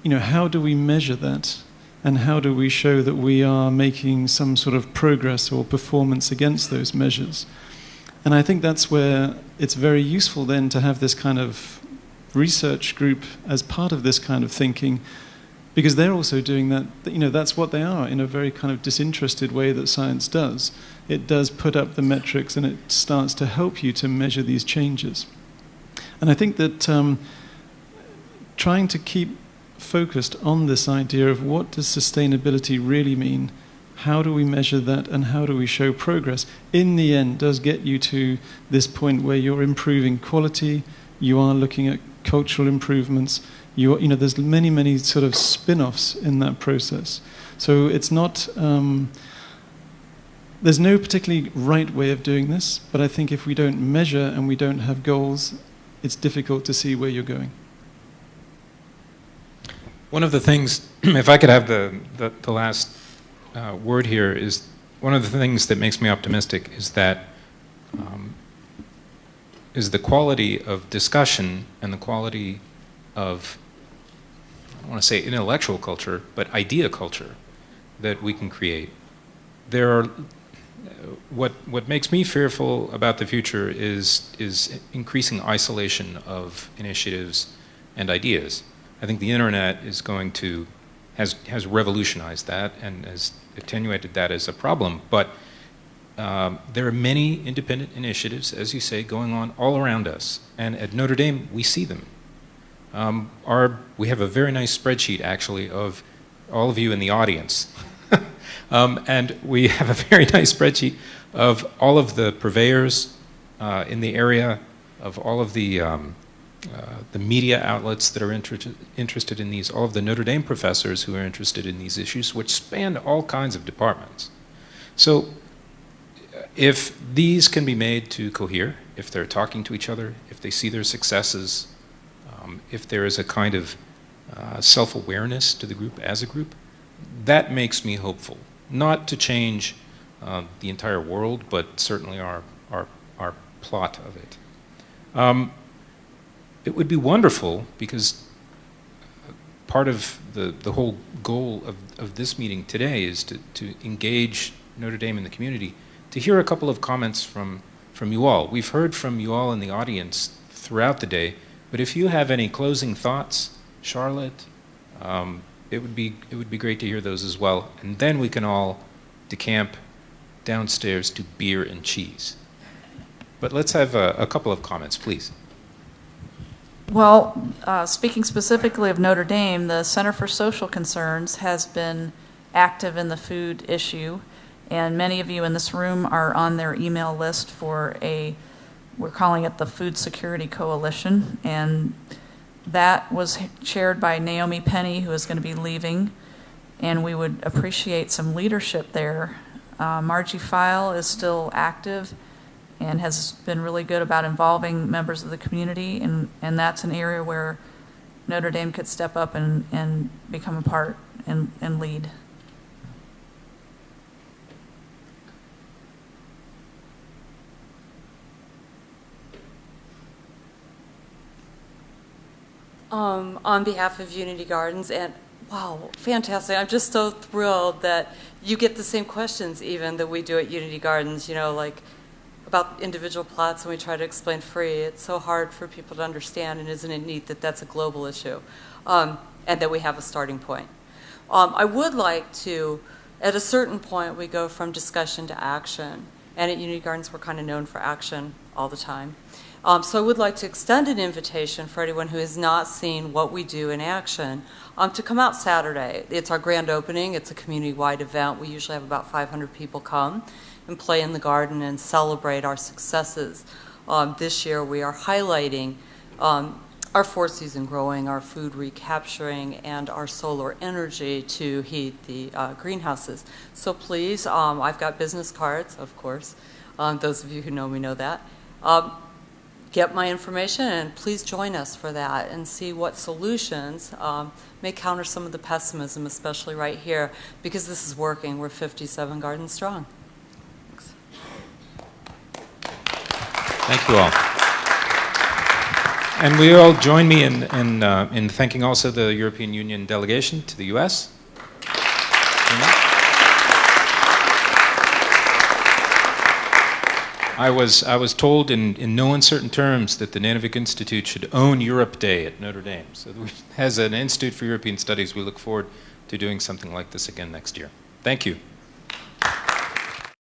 how do we measure that, and how do we show that we are making some sort of progress or performance against those measures. And I think that's where it's very useful then to have this kind of research group as part of this kind of thinking, because they're also doing that, that's what they are in a very kind of disinterested way that science does. It does put up the metrics and it starts to help you to measure these changes. And I think that trying to keep focused on this idea of what does sustainability really mean, how do we measure that, and how do we show progress, in the end does get you to this point where you're improving quality, you are looking at cultural improvements, there's many sort of spin-offs in that process. So it's not, there's no particularly right way of doing this, but I think if we don't measure and we don't have goals, it's difficult to see where you're going. One of the things, if I could have the last word here, is one of the things that makes me optimistic is that is the quality of discussion and the quality of, I don't want to say intellectual culture, but idea culture that we can create. There are, what makes me fearful about the future is increasing isolation of initiatives and ideas. I think the internet is has revolutionized that and has attenuated that as a problem, but there are many independent initiatives, as you say, going on all around us, and at Notre Dame we see them. We have a very nice spreadsheet actually of all of you in the audience, and we have a very nice spreadsheet of all of the purveyors in the area, of all of the media outlets that are interested in these, all of the Notre Dame professors who are interested in these issues, which span all kinds of departments. So if these can be made to cohere, if they're talking to each other, if they see their successes, if there is a kind of self-awareness to the group as a group, that makes me hopeful. Not to change the entire world, but certainly our plot of it. It would be wonderful because part of the whole goal of this meeting today is to engage Notre Dame in the community, to hear a couple of comments from you all. We've heard from you all in the audience throughout the day, but if you have any closing thoughts, Charlotte, it would be great to hear those as well. And then we can all decamp downstairs to beer and cheese. But let's have a couple of comments, please. Well, speaking specifically of Notre Dame, the Center for Social Concerns has been active in the food issue, and many of you in this room are on their email list for we're calling it the Food Security Coalition, and that was chaired by Naomi Penny, who is going to be leaving, and we would appreciate some leadership there. Margie File is still active and has been really good about involving members of the community, and that's an area where Notre Dame could step up and become a part and lead. On behalf of Unity Gardens, and wow, fantastic. I'm just so thrilled that you get the same questions even that we do at Unity Gardens, you know, like about individual plots, and we try to explain free. It's so hard for people to understand, and isn't it neat that that's a global issue, and that we have a starting point. I would like to, at a certain point, we go from discussion to action, and at Unity Gardens we're kind of known for action all the time. So I would like to extend an invitation for anyone who has not seen what we do in action to come out Saturday. It's our grand opening. It's a community-wide event. We usually have about 500 people come and play in the garden and celebrate our successes. This year we are highlighting our four-season growing, our food recapturing, and our solar energy to heat the greenhouses. So please, I've got business cards, of course. Those of you who know me know that. Get my information and please join us for that and see what solutions may counter some of the pessimism, especially right here, because this is working. We're 57 gardens strong. Thanks. Thank you all. And will you all join me in thanking also the European Union delegation to the U.S.? I was told in no uncertain terms that the Nanovic Institute should own Europe Day at Notre Dame. So as an Institute for European Studies, we look forward to doing something like this again next year. Thank you.